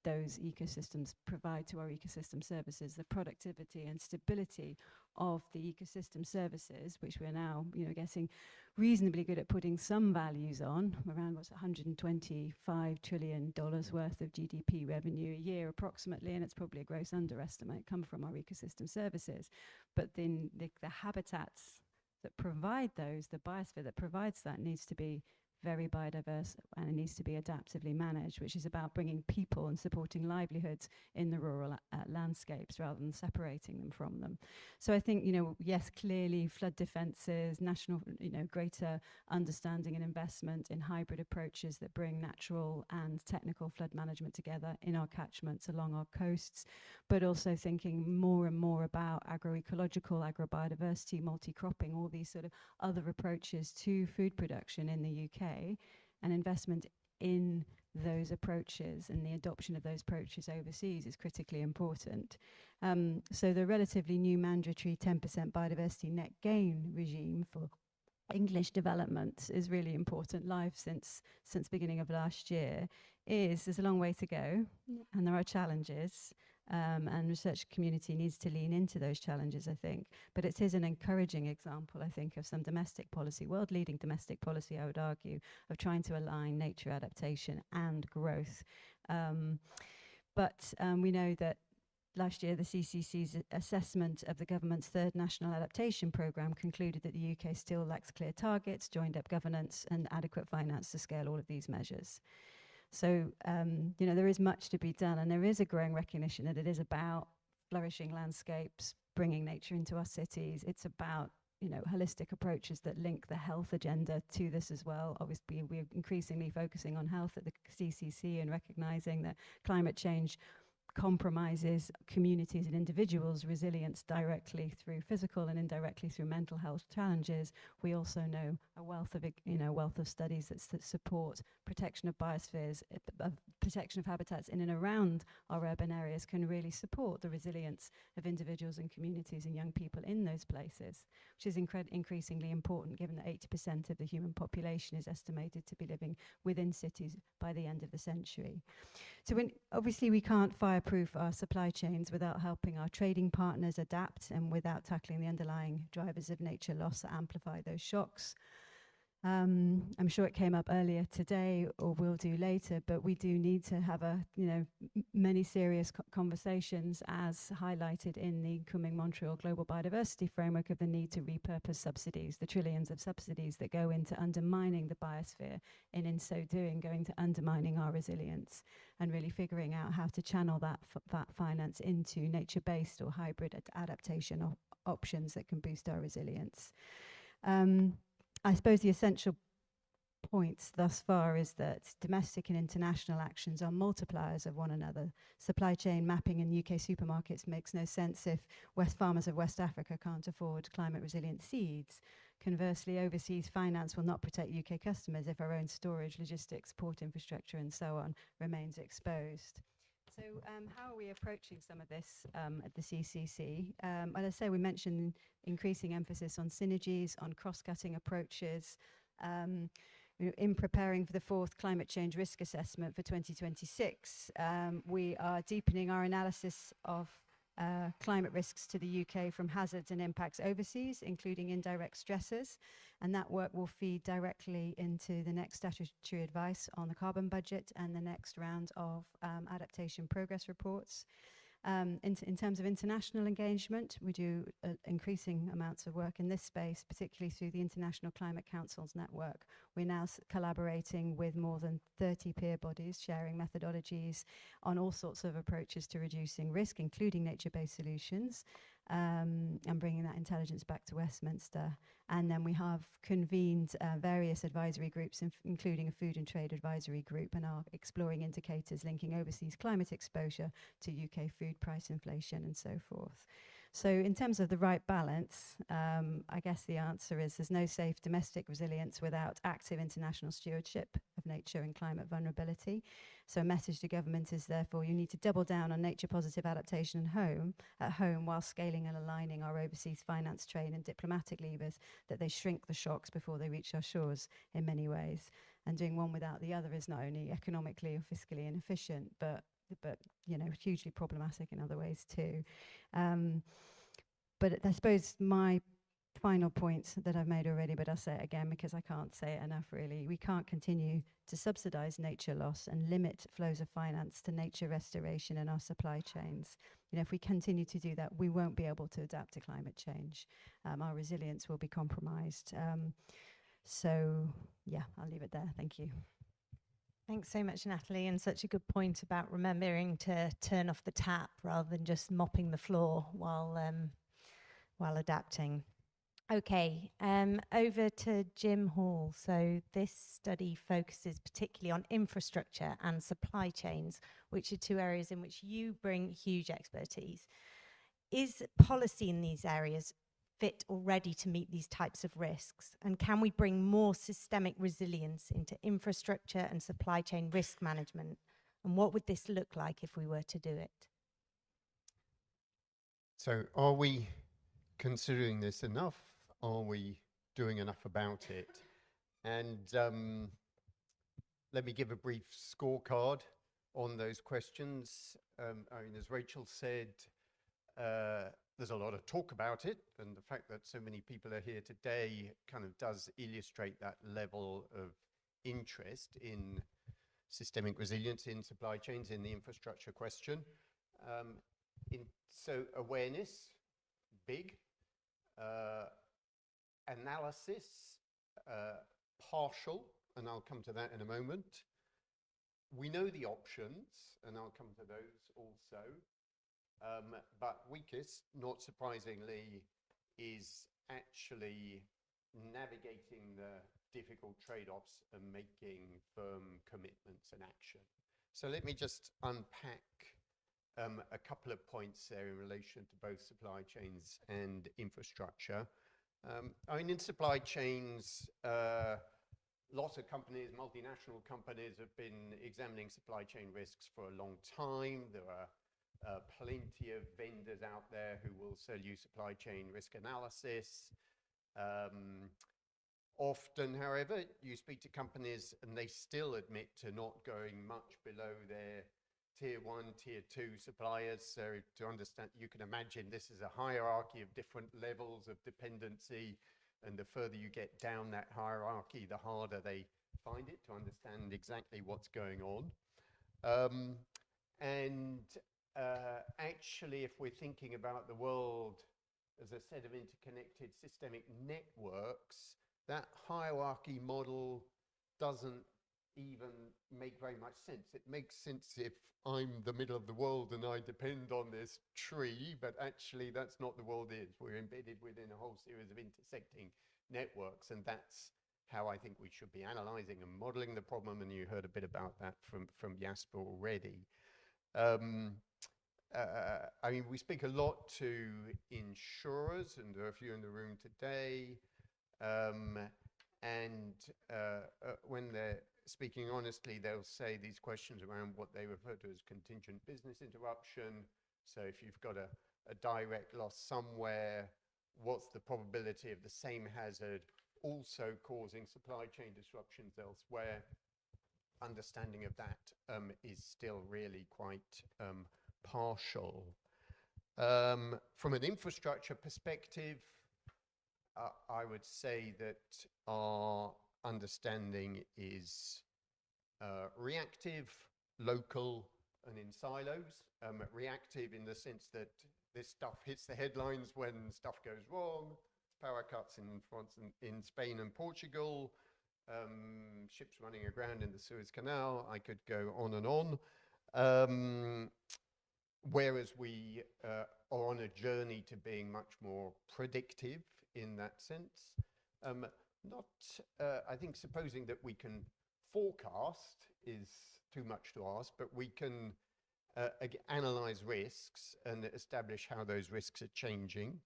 those ecosystems provide to our ecosystem services. The productivity and stability of the ecosystem services, which we're now, you know, getting reasonably good at putting some values on, around what's $125 trillion worth of GDP revenue a year approximately, and it's probably a gross underestimate, come from our ecosystem services. But then the habitats that provide those, the biosphere that provides that, needs to be very biodiverse, and it needs to be adaptively managed, which is about bringing people and supporting livelihoods in the rural landscapes rather than separating them from them. So I think, you know, yes, clearly flood defences, national, you know, greater understanding and investment in hybrid approaches that bring natural and technical flood management together in our catchments along our coasts, but also thinking more and more about agroecological, agrobiodiversity, multi-cropping, all these sort of other approaches to food production in the UK, and investment in those approaches and the adoption of those approaches overseas is critically important. So the relatively new mandatory 10% biodiversity net gain regime for English development is really important. Live since beginning of last year. There's a long way to go, and there are challenges. And research community needs to lean into those challenges, I think. But it is an encouraging example, I think, of some domestic policy, world-leading domestic policy, I would argue, of trying to align nature adaptation and growth. But we know that last year, the CCC's assessment of the government's third national adaptation programme concluded that the UK still lacks clear targets, joined-up governance, and adequate finance to scale all of these measures. So, you know, there is much to be done, and there is a growing recognition that it is about flourishing landscapes, bringing nature into our cities. It's about, you know, holistic approaches that link the health agenda to this as well. Obviously, we're increasingly focusing on health at the CCC and recognizing that climate change compromises communities and individuals' resilience directly through physical and indirectly through mental health challenges. We also know a wealth of studies that support protection of biospheres, protection of habitats in and around our urban areas can really support the resilience of individuals and communities and young people in those places, which is increasingly important given that 80% of the human population is estimated to be living within cities by the end of the century. So obviously we can't fireproof our supply chains without helping our trading partners adapt and without tackling the underlying drivers of nature loss that amplify those shocks. I'm sure it came up earlier today or will do later, but we do need to have many serious conversations as highlighted in the Kunming-Montreal Global Biodiversity Framework of the need to repurpose subsidies, the trillions of subsidies that go into undermining the biosphere and in so doing going to undermining our resilience, and really figuring out how to channel that finance into nature-based or hybrid adaptation options that can boost our resilience. I suppose the essential points thus far is that domestic and international actions are multipliers of one another. Supply chain mapping in UK supermarkets makes no sense if farmers of West Africa can't afford climate resilient seeds. Conversely, overseas finance will not protect UK customers if our own storage, logistics, port infrastructure and so on remains exposed. So how are we approaching some of this at the CCC? As I say, we mentioned increasing emphasis on synergies, on cross-cutting approaches. In preparing for the fourth climate change risk assessment for 2026, we are deepening our analysis of climate risks to the UK from hazards and impacts overseas, including indirect stressors. And that work will feed directly into the next statutory advice on the carbon budget and the next round of adaptation progress reports. In terms of international engagement, we do increasing amounts of work in this space, particularly through the International Climate Council's network. We're now collaborating with more than 30 peer bodies, sharing methodologies on all sorts of approaches to reducing risk, including nature-based solutions, and bringing that intelligence back to Westminster. And then we have convened various advisory groups, including a food and trade advisory group, and are exploring indicators linking overseas climate exposure to UK food price inflation and so forth. So in terms of the right balance, I guess the answer is there's no safe domestic resilience without active international stewardship of nature and climate vulnerability. So a message to government is therefore you need to double down on nature positive adaptation at home while scaling and aligning our overseas finance trade and diplomatic levers that they shrink the shocks before they reach our shores in many ways. And doing one without the other is not only economically or fiscally inefficient, but hugely problematic in other ways too. But I suppose my final points that I've made already, but I'll say it again because I can't say it enough really. We can't continue to subsidize nature loss and limit flows of finance to nature restoration in our supply chains. If we continue to do that, we won't be able to adapt to climate change. Our resilience will be compromised. So yeah, I'll leave it there. Thank you. Thanks so much, Natalie, and such a good point about remembering to turn off the tap rather than just mopping the floor while adapting. Okay, over to Jim Hall. So this study focuses particularly on infrastructure and supply chains, which are two areas in which you bring huge expertise. Is policy in these areas fit or ready to meet these types of risks? And can we bring more systemic resilience into infrastructure and supply chain risk management? And what would this look like if we were to do it? So are we considering this enough? Are we doing enough about it? And let me give a brief scorecard on those questions. As Rachel said, there's a lot of talk about it, and the fact that so many people are here today kind of does illustrate that level of interest in systemic resilience in supply chains, in the infrastructure question. So awareness, big. Analysis, partial, and I'll come to that in a moment. We know the options, and I'll come to those also. But weakest, not surprisingly, is actually navigating the difficult trade-offs and making firm commitments and action. So let me just unpack a couple of points there in relation to both supply chains and infrastructure. I mean, in supply chains, lots of companies, multinational companies, have been examining supply chain risks for a long time. There are plenty of vendors out there who will sell you supply chain risk analysis. Often, however, you speak to companies and they still admit to not going much below their tier 1, tier 2 suppliers. So to understand, you can imagine this is a hierarchy of different levels of dependency. And the further you get down that hierarchy, the harder they find it to understand exactly what's going on. Actually, if we're thinking about the world as a set of interconnected systemic networks, that hierarchy model doesn't even make very much sense. It makes sense if I'm the middle of the world and I depend on this tree, but actually that's not the world is. We're embedded within a whole series of intersecting networks, and that's how I think we should be analyzing and modeling the problem, and you heard a bit about that from Jasper already. I mean, we speak a lot to insurers, and there are a few in the room today. When they're speaking honestly, they'll say these questions around what they refer to as contingent business interruption. So if you've got a direct loss somewhere, what's the probability of the same hazard also causing supply chain disruptions elsewhere? Understanding of that is still really quite partial. From an infrastructure perspective, I would say that our understanding is reactive, local, and in silos. Reactive in the sense that this stuff hits the headlines when stuff goes wrong. Power cuts in France and in Spain and Portugal. Ships running aground in the Suez Canal. I could go on and on. Whereas we are on a journey to being much more predictive in that sense. I think supposing that we can forecast is too much to ask, but we can analyze risks and establish how those risks are changing.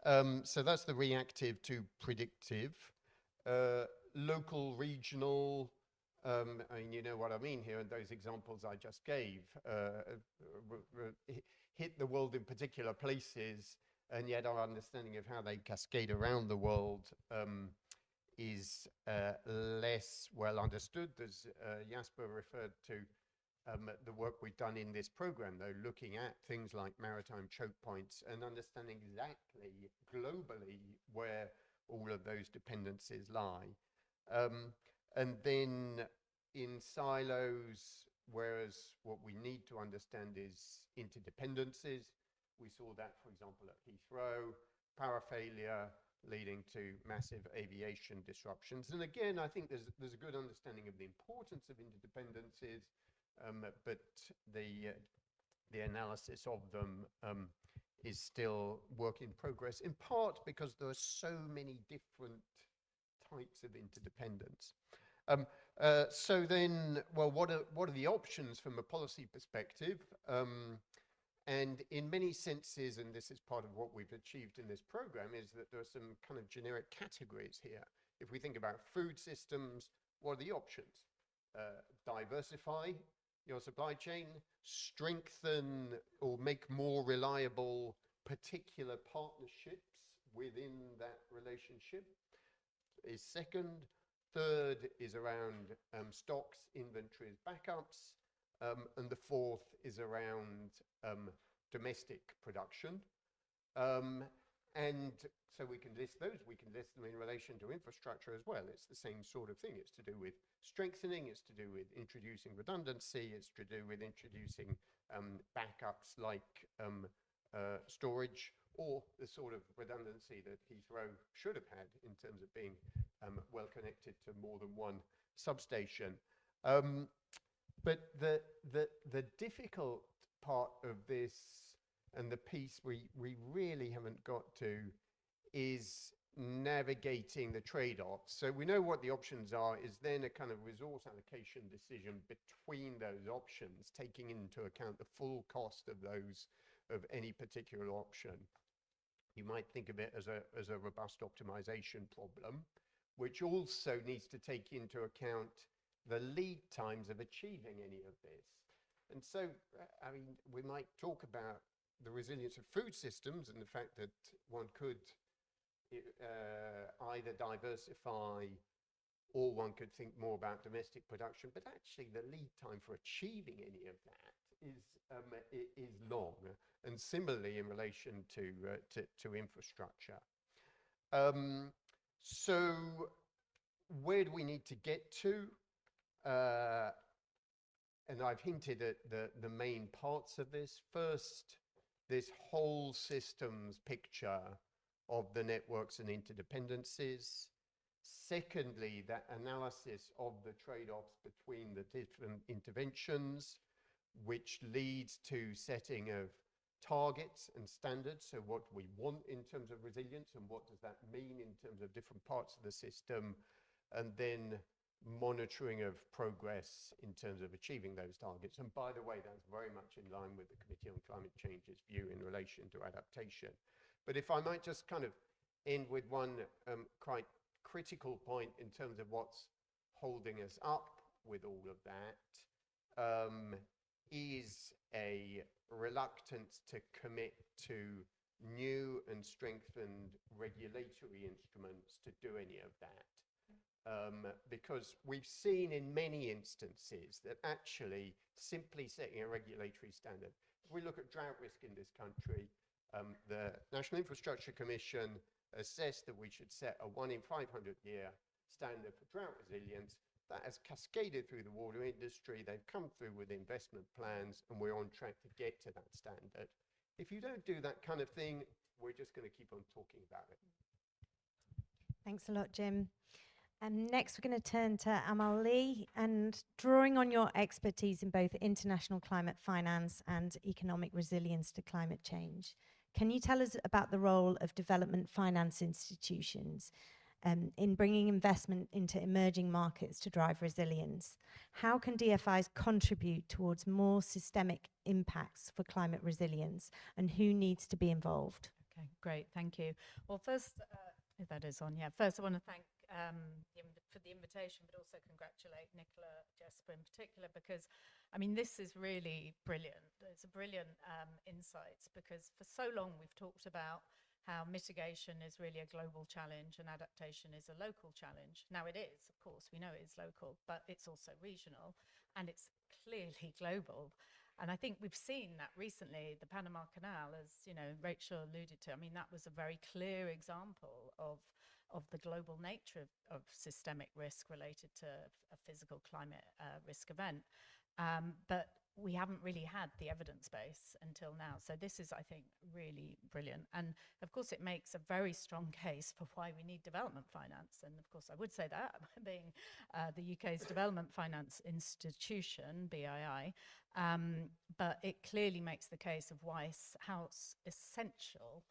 So that's the reactive to predictive. Local, regional, I mean, you know what I mean here, and those examples I just gave hit the world in particular places, and yet our understanding of how they cascade around the world is less well understood. As Jasper referred to the work we've done in this program, though, looking at things like maritime choke points and understanding exactly globally where all of those dependencies lie. And then in silos, whereas what we need to understand is interdependencies. We saw that, for example, at Heathrow, power failure leading to massive aviation disruptions. And again, I think there's a good understanding of the importance of interdependencies, but the analysis of them is still work in progress, in part because there are so many different types of interdependence. So then, well, what are the options from a policy perspective? And in many senses, and this is part of what we've achieved in this program, is that there are some kind of generic categories here. If we think about food systems, what are the options? Diversify your supply chain, strengthen or make more reliable particular partnerships within that relationship is second. Third is around stocks, inventories, backups. And the fourth is around domestic production. And so we can list those, we can list them in relation to infrastructure as well. It's the same sort of thing. It's to do with strengthening, it's to do with introducing redundancy, it's to do with introducing backups like storage, or the sort of redundancy that Heathrow should have had in terms of being well connected to more than one substation. But the difficult part of this And the piece we really haven't got to is navigating the trade-offs. So we know what the options are, is then a kind of resource allocation decision between those options, taking into account the full cost of those, of any particular option. You might think of it as a robust optimization problem, which also needs to take into account the lead times of achieving any of this. And so, I mean, we might talk about the resilience of food systems and the fact that one could either diversify or one could think more about domestic production, but actually the lead time for achieving any of that is long, and similarly in relation to infrastructure. So where do we need to get to? And I've hinted at the main parts of this. First, this whole systems picture of the networks and interdependencies. Secondly, that analysis of the trade-offs between the different interventions, which leads to setting of targets and standards. So what we want in terms of resilience and what does that mean in terms of different parts of the system, and then monitoring of progress in terms of achieving those targets. And by the way, that's very much in line with the Committee on Climate Change's view in relation to adaptation. But if I might just kind of end with one quite critical point in terms of what's holding us up with all of that, is a reluctance to commit to new and strengthened regulatory instruments to do any of that. Because we've seen in many instances that actually simply setting a regulatory standard, if we look at drought risk in this country, the National Infrastructure Commission assessed that we should set a 1 in 500 year standard for drought resilience. That has cascaded through the water industry. They've come through with investment plans, and we're on track to get to that standard. If you don't do that kind of thing, we're just going to keep on talking about it. Thanks a lot, Jim. Next, we're going to turn to Amal Lee, and drawing on your expertise in both international climate finance and economic resilience to climate change, can you tell us about the role of development finance institutions in bringing investment into emerging markets to drive resilience? How can DFIs contribute towards more systemic impacts for climate resilience, and who needs to be involved? Okay, great, thank you. Well, first, if that is on, yeah. First, I want to thank for the invitation, but also congratulate Nicola, Jasper in particular, because, I mean, this is really brilliant. It's a brilliant insights, because for so long we've talked about how mitigation is really a global challenge and adaptation is a local challenge. Now it is, of course, we know it is local, but it's also regional, and it's clearly global. And I think we've seen that recently, the Panama Canal, as you know, Rachel alluded to. I mean, that was a very clear example of the global nature of systemic risk related to a physical climate risk event. But we haven't really had the evidence base until now. So this is, I think, really brilliant. And of course, it makes a very strong case for why we need development finance. And of course, I would say that, being the UK's Development Finance Institution, BII, but it clearly makes the case of why how essential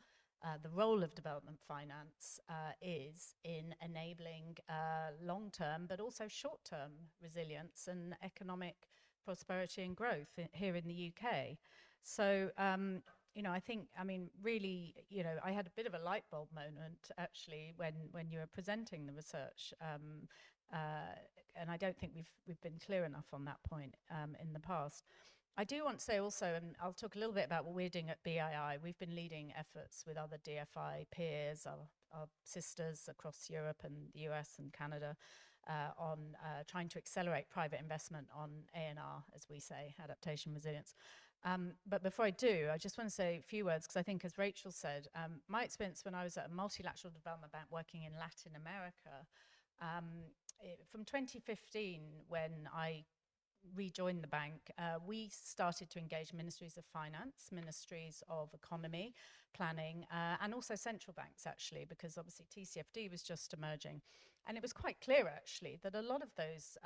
the role of development finance is in enabling long-term, but also short-term resilience and economic prosperity and growth here in the UK. So, you know, I think, I mean, really, you know, I had a bit of a light bulb moment actually when you were presenting the research, and I don't think we've been clear enough on that point in the past. I do want to say also, and I'll talk a little bit about what we're doing at BII. We've been leading efforts with other DFI peers, our sisters across Europe and the US and Canada, on trying to accelerate private investment on ANR, as we say, adaptation resilience. But before I do, I just want to say a few words, because I think, as Rachel said, my experience when I was at a multilateral development bank working in Latin America, from 2015, when I rejoined the bank, we started to engage ministries of finance, ministries of economy, planning, and also central banks, actually, because obviously TCFD was just emerging. And it was quite clear, actually, that a lot of those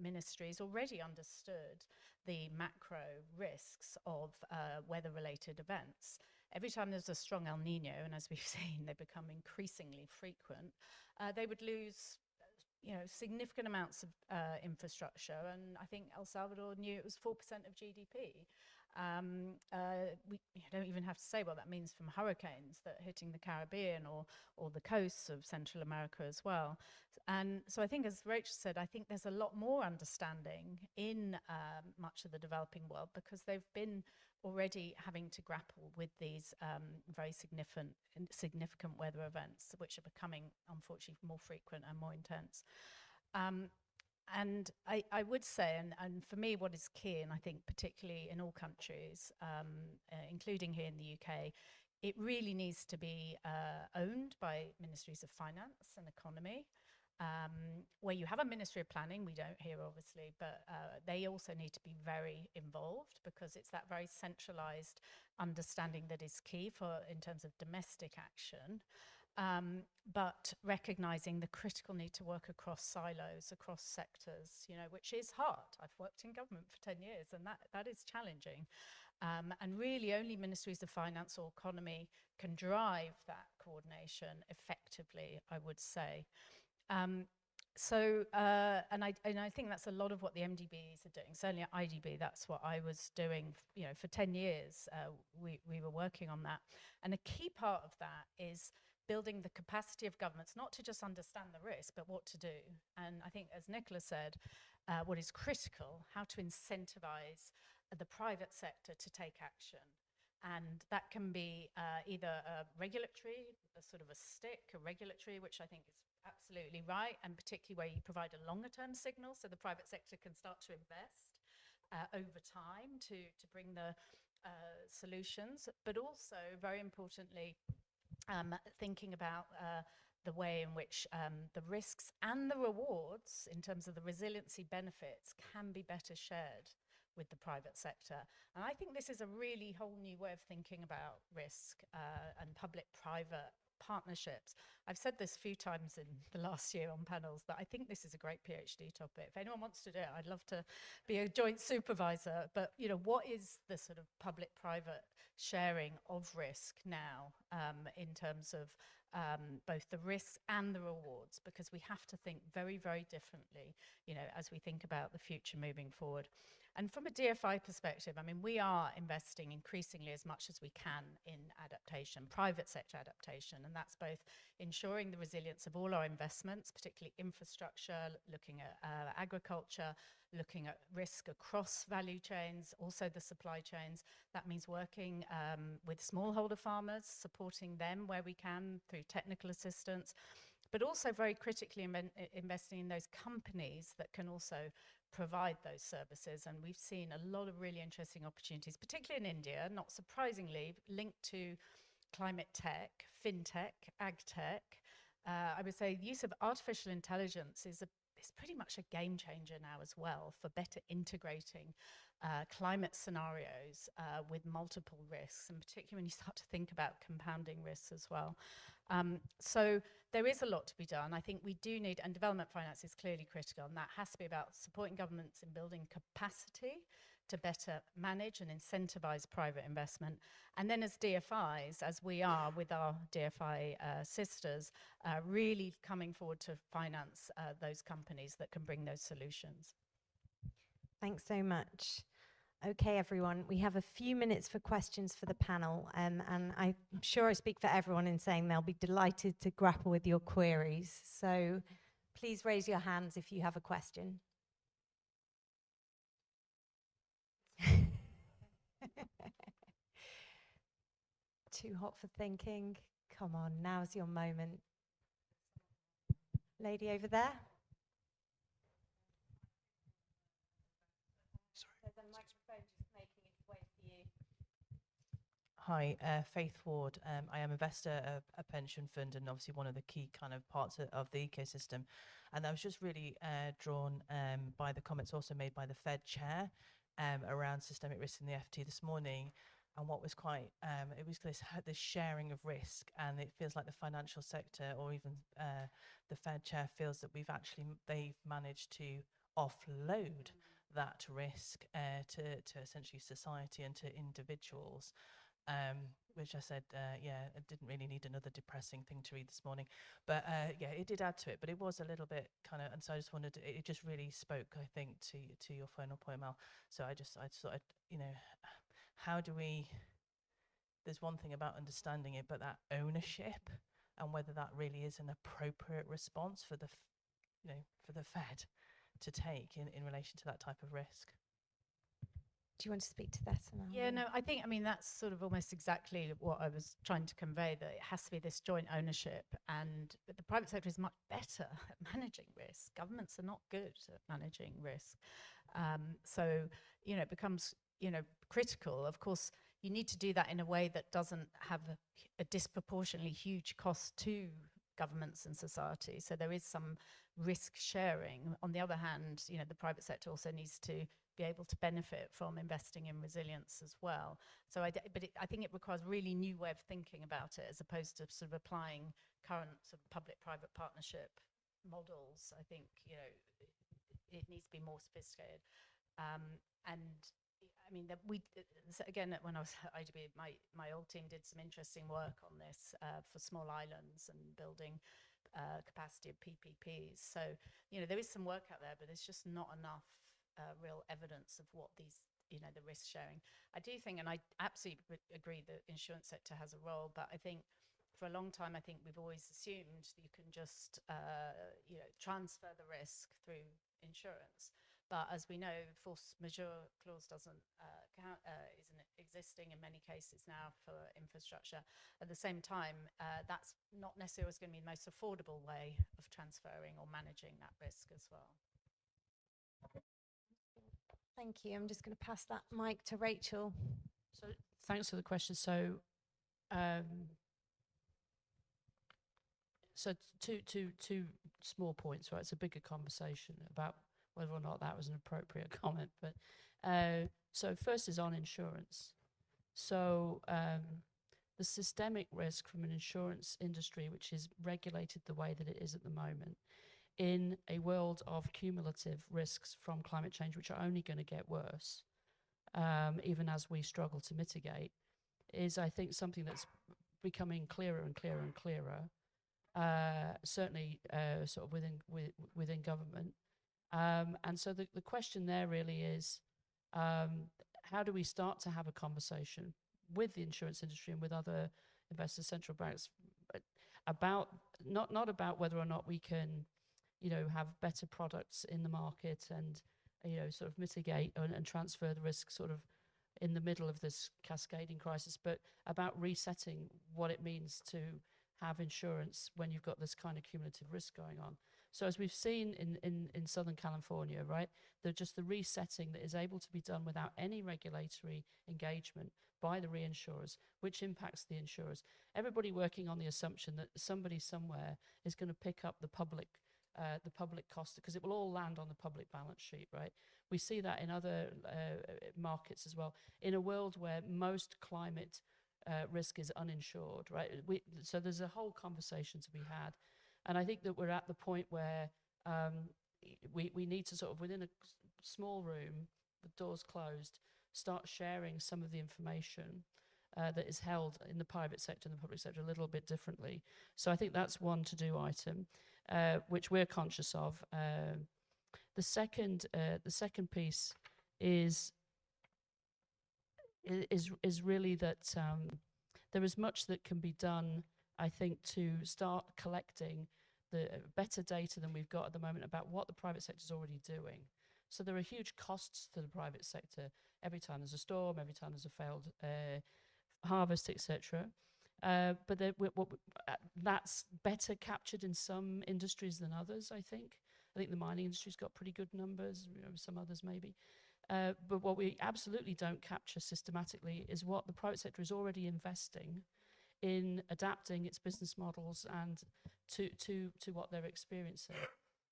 ministries already understood the macro risks of weather-related events. Every time there's a strong El Nino, and as we've seen, they become increasingly frequent, they would lose significant amounts of infrastructure, and I think El Salvador knew it was 4% of GDP. We don't even have to say what that means from hurricanes that are hitting the Caribbean or the coasts of Central America as well. And so I think, as Rachel said, I think there's a lot more understanding in much of the developing world, because they've been already having to grapple with these very significant weather events, which are becoming, unfortunately, more frequent and more intense. And I would say, and for me, what is key, and I think particularly in all countries, including here in the UK, it really needs to be owned by ministries of finance and economy. Where you have a Ministry of Planning, we don't here obviously, but they also need to be very involved, because it's that very centralised understanding that is key in terms of domestic action, but recognising the critical need to work across silos, across sectors, which is hard. I've worked in government for 10 years, and that is challenging. And really only ministries of finance or economy can drive that coordination effectively, I would say. And I think that's a lot of what the MDBs are doing. Certainly at IDB, that's what I was doing. For 10 years, we were working on that. And a key part of that is building the capacity of governments, not to just understand the risk, but what to do. And I think, as Nicola said, what is critical, how to incentivize the private sector to take action. And that can be either a regulatory, a sort of a stick, a regulatory, which I think is absolutely right, and particularly where you provide a longer term signal so the private sector can start to invest over time to bring the solutions, but also, very importantly, thinking about the way in which the risks and the rewards in terms of the resiliency benefits can be better shared with the private sector. And I think this is a really whole new way of thinking about risk and public-private partnerships. I've said this a few times in the last year on panels that I think this is a great PhD topic. If anyone wants to do it, I'd love to be a joint supervisor. But what is the sort of public-private sharing of risk now in terms of both the risks and the rewards? Because we have to think very, very differently, as we think about the future moving forward. And from a DFI perspective, I mean, we are investing increasingly as much as we can in adaptation, private sector adaptation, and that's both ensuring the resilience of all our investments, particularly infrastructure, looking at agriculture, looking at risk across value chains, also the supply chains. That means working with smallholder farmers, supporting them where we can through technical assistance, but also very critically investing in those companies that can also provide those services. And we've seen a lot of really interesting opportunities, particularly in India, not surprisingly, linked to climate tech, fintech, ag tech. I would say the use of artificial intelligence is pretty much a game changer now as well for better integrating climate scenarios with multiple risks, and particularly when you start to think about compounding risks as well. So there is a lot to be done. I think we do need, and development finance is clearly critical, and that has to be about supporting governments in building capacity to better manage and incentivize private investment. And then as DFIs, as we are with our DFI sisters, really coming forward to finance those companies that can bring those solutions. Thanks so much. Okay, everyone, we have a few minutes for questions for the panel, and I'm sure I speak for everyone in saying they'll be delighted to grapple with your queries. So please raise your hands if you have a question. Too hot for thinking? Come on, now's your moment. Lady over there. There's a microphone just making its way to you. Hi, Faith Ward. I am investor of a pension fund and obviously one of the key kind of parts of the ecosystem. And I was just really drawn by the comments also made by the Fed chair around systemic risk in the FT this morning. And what was quite, it was this sharing of risk, and it feels like the financial sector, or even the Fed chair, feels that they've managed to offload that risk to essentially society and to individuals. Which I said, I didn't really need another depressing thing to read this morning, but yeah, it did add to it. But it was a little bit kind of, and so I just wanted to, it just really spoke, I think, to your final point, Mel. So I thought, how do we? There's one thing about understanding it, but that ownership and whether that really is an appropriate response for for the Fed to take in relation to that type of risk. Do you want to speak to that, Amal? Yeah, no, I mean, that's sort of almost exactly what I was trying to convey, that it has to be this joint ownership, and the private sector is much better at managing risk. Governments are not good at managing risk. So, it becomes, critical. Of course, you need to do that in a way that doesn't have a disproportionately huge cost to governments and society. So there is some risk sharing. On the other hand, the private sector also needs to be able to benefit from investing in resilience as well. So I think it requires a really new way of thinking about it, as opposed to sort of applying current sort of public-private partnership models. I think, it needs to be more sophisticated. And I mean, again, when I was at IDB, my old team did some interesting work on this for small islands and building capacity of PPPs. So, there is some work out there, but there's just not enough real evidence of what these, the risk sharing. I do think, and I absolutely agree, the insurance sector has a role, but I think for a long time, I think we've always assumed that you can just, transfer the risk through insurance. But as we know, force majeure clause isn't existing in many cases now for infrastructure. At the same time, that's not necessarily always going to be the most affordable way of transferring or managing that risk as well. Thank you. I'm just going to pass that mic to Rachel. So thanks for the question. So, two small points, right? It's a bigger conversation about whether or not that was an appropriate comment. But so first is on insurance. So the systemic risk from an insurance industry, which is regulated the way that it is at the moment, in a world of cumulative risks from climate change, which are only going to get worse, even as we struggle to mitigate, is, I think, something that's becoming clearer and clearer and clearer, certainly sort of within government. And so the question there really is, how do we start to have a conversation with the insurance industry and with other investors, central banks, about not about whether or not we can, have better products in the market and, sort of mitigate and transfer the risk sort of in the middle of this cascading crisis, but about resetting what it means to have insurance when you've got this kind of cumulative risk going on. So as we've seen in Southern California, right, just the resetting that is able to be done without any regulatory engagement by the reinsurers, which impacts the insurers. Everybody working on the assumption that somebody somewhere is going to pick up the public cost, because it will all land on the public balance sheet, right? We see that in other markets as well. In a world where most climate risk is uninsured, right? So there's a whole conversation to be had. And I think that we're at the point where we need to sort of, within a small room, with doors closed, start sharing some of the information that is held in the private sector and the public sector a little bit differently. So I think that's one to-do item, which we're conscious of. The second piece is really that there is much that can be done, I think, to start collecting the better data than we've got at the moment about what the private sector is already doing. So there are huge costs to the private sector every time there's a storm, every time there's a failed harvest, etc. But that's better captured in some industries than others, I think. I think the mining industry's got pretty good numbers, some others maybe. But what we absolutely don't capture systematically is what the private sector is already investing in adapting its business models and to what they're experiencing.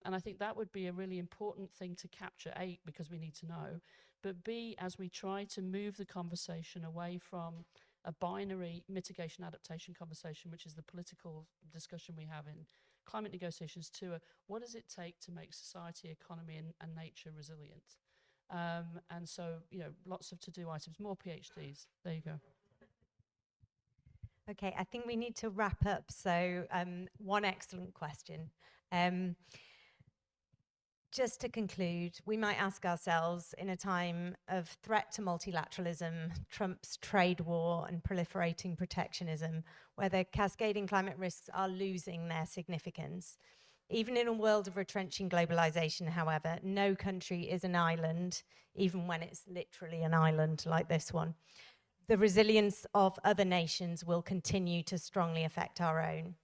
And I think that would be a really important thing to capture, A, because we need to know, but B, as we try to move the conversation away from a binary mitigation adaptation conversation, which is the political discussion we have in climate negotiations, to a, what does it take to make society, economy, and nature resilient? And so, you know, lots of to-do items, more PhDs. There you go. Okay, I think we need to wrap up. So one excellent question. Just to conclude, we might ask ourselves, in a time of threat to multilateralism, Trump's trade war and proliferating protectionism, whether cascading climate risks are losing their significance. Even in a world of retrenching globalization, however, no country is an island, even when it's literally an island like this one. The resilience of other nations will continue to strongly affect our own.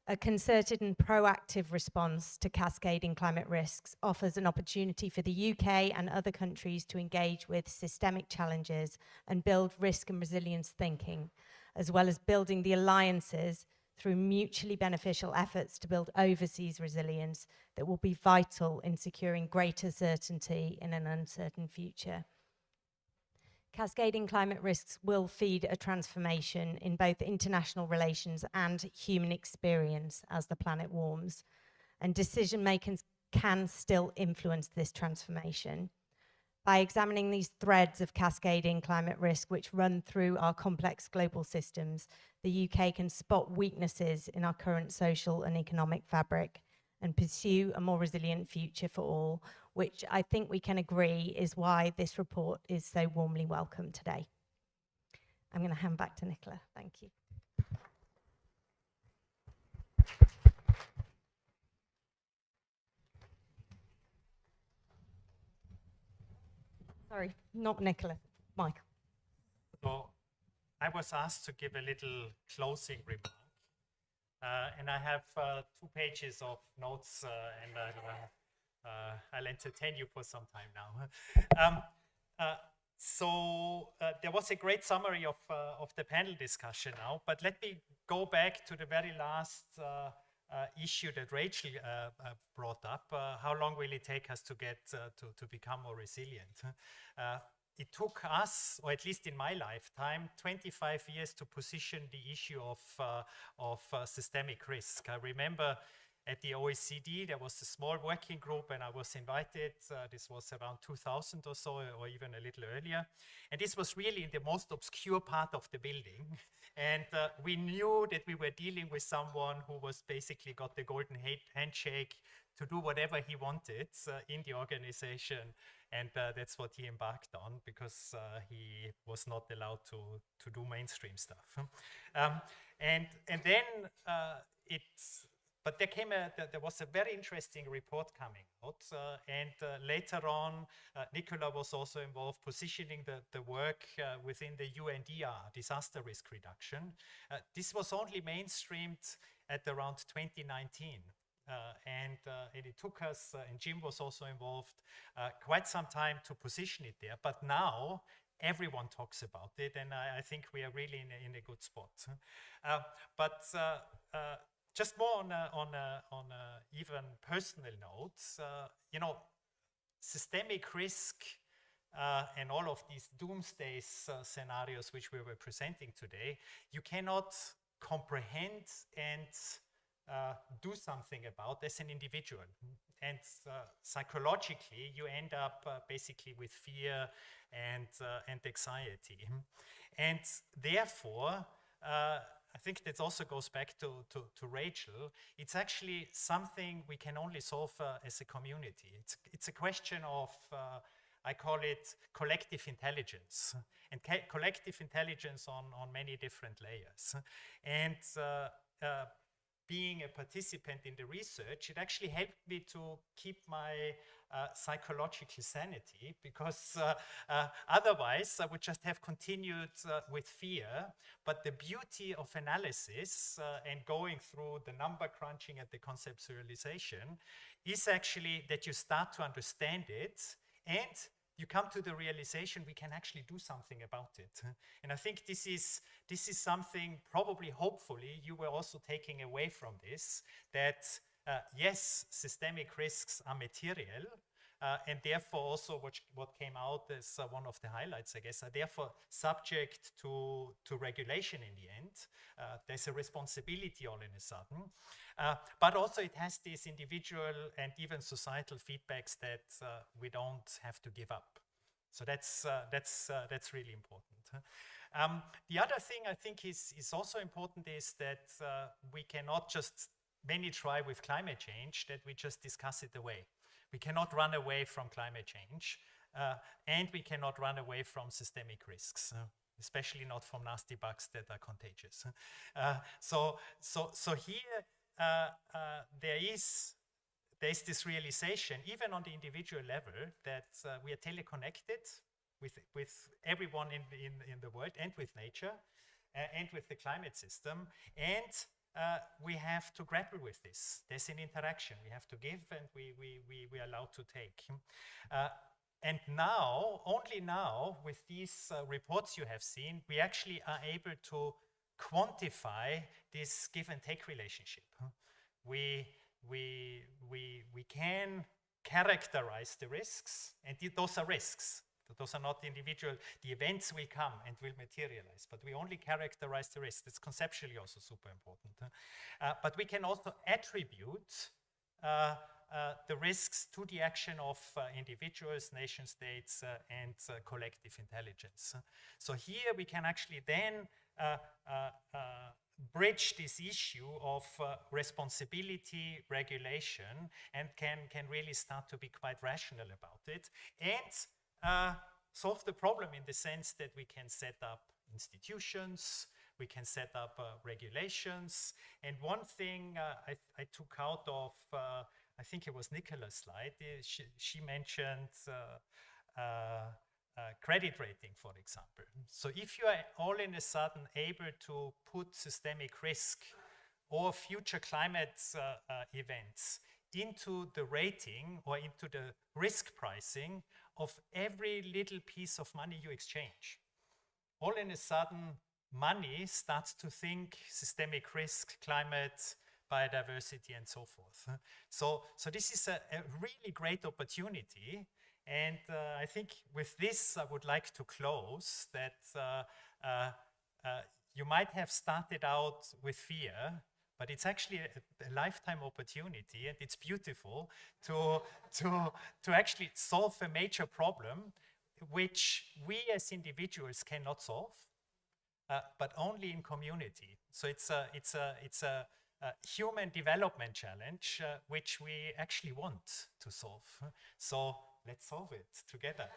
A concerted and proactive response to cascading climate risks offers an opportunity for the UK and other countries to engage with systemic challenges and build risk and resilience thinking, as well as building the alliances through mutually beneficial efforts to build overseas resilience that will be vital in securing greater certainty in an uncertain future. Cascading climate risks will feed a transformation in both international relations and human experience as the planet warms, and decision makers can still influence this transformation. By examining these threads of cascading climate risk which run through our complex global systems, the UK can spot weaknesses in our current social and economic fabric and pursue a more resilient future for all, which I think we can agree is why this report is so warmly welcome today. I'm going to hand back to Nicola. Thank you. Sorry, not Nicola, Michael. So I was asked to give a little closing remark. And I have 2 pages of notes, and I'll entertain you for some time now. So there was a great summary of the panel discussion now, but let me go back to the very last issue that Rachel brought up. How long will it take us to get to become more resilient? It took us, or at least in my lifetime, 25 years to position the issue of systemic risk. I remember at the OECD, there was a small working group and I was invited. This was around 2000 or so, or even a little earlier. And this was really in the most obscure part of the building. And we knew that we were dealing with someone who was basically got the golden handshake to do whatever he wanted in the organization. And that's what he embarked on, because he was not allowed to do mainstream stuff. But there was a very interesting report coming out, and later on, Nicola was also involved positioning the work within the UNDR, disaster risk reduction. This was only mainstreamed at around 2019. And it took us, and Jim was also involved, quite some time to position it there. But now everyone talks about it, and I think we are really in a good spot. Just more on a even personal note, you know, systemic risk and all of these doomsday scenarios which we were presenting today, you cannot comprehend and do something about as an individual. And psychologically, you end up basically with fear and anxiety. And therefore, I think that also goes back to Rachel. It's actually something we can only solve as a community. It's a question of, I call it collective intelligence, and collective intelligence on many different layers. And being a participant in the research, it actually helped me to keep my psychological sanity, because otherwise I would just have continued with fear. But the beauty of analysis and going through the number crunching and the conceptualization is actually that you start to understand it, and you come to the realization we can actually do something about it. And I think this is something, probably, hopefully, you were also taking away from this, that yes, systemic risks are material, and therefore also what came out as one of the highlights, I guess, are therefore subject to regulation in the end. There's a responsibility all in a sudden. But also it has these individual and even societal feedbacks that we don't have to give up. So that's really important. The other thing I think is also important is that we cannot just, many try with climate change, that we just discuss it away. We cannot run away from climate change, and we cannot run away from systemic risks, especially not from nasty bugs that are contagious. So here there is this realization, even on the individual level, that we are teleconnected with everyone in the world and with nature and with the climate system, and we have to grapple with this. There's an interaction. We have to give, and we are allowed to take. And now, only now, with these reports you have seen, we actually are able to quantify this give and take relationship. We can characterize the risks, and those are risks. Those are not individual. The events will come and will materialize, but we only characterize the risks. It's conceptually also super important. But we can also attribute the risks to the action of individuals, nation states, and collective intelligence. So here we can actually then bridge this issue of responsibility, regulation, and can really start to be quite rational about it, and solve the problem in the sense that we can set up institutions, we can set up regulations. And one thing I took out of, I think it was Nicola's slide, she mentioned credit rating, for example. So if you are all in a sudden able to put systemic risk or future climate events into the rating or into the risk pricing of every little piece of money you exchange, all in a sudden money starts to think systemic risk, climate, biodiversity, and so forth. So this is a really great opportunity. And I think with this, I would like to close that you might have started out with fear, but it's actually a lifetime opportunity, and it's beautiful to actually solve a major problem which we as individuals cannot solve, but only in community. So it's a human development challenge which we actually want to solve. So let's solve it together.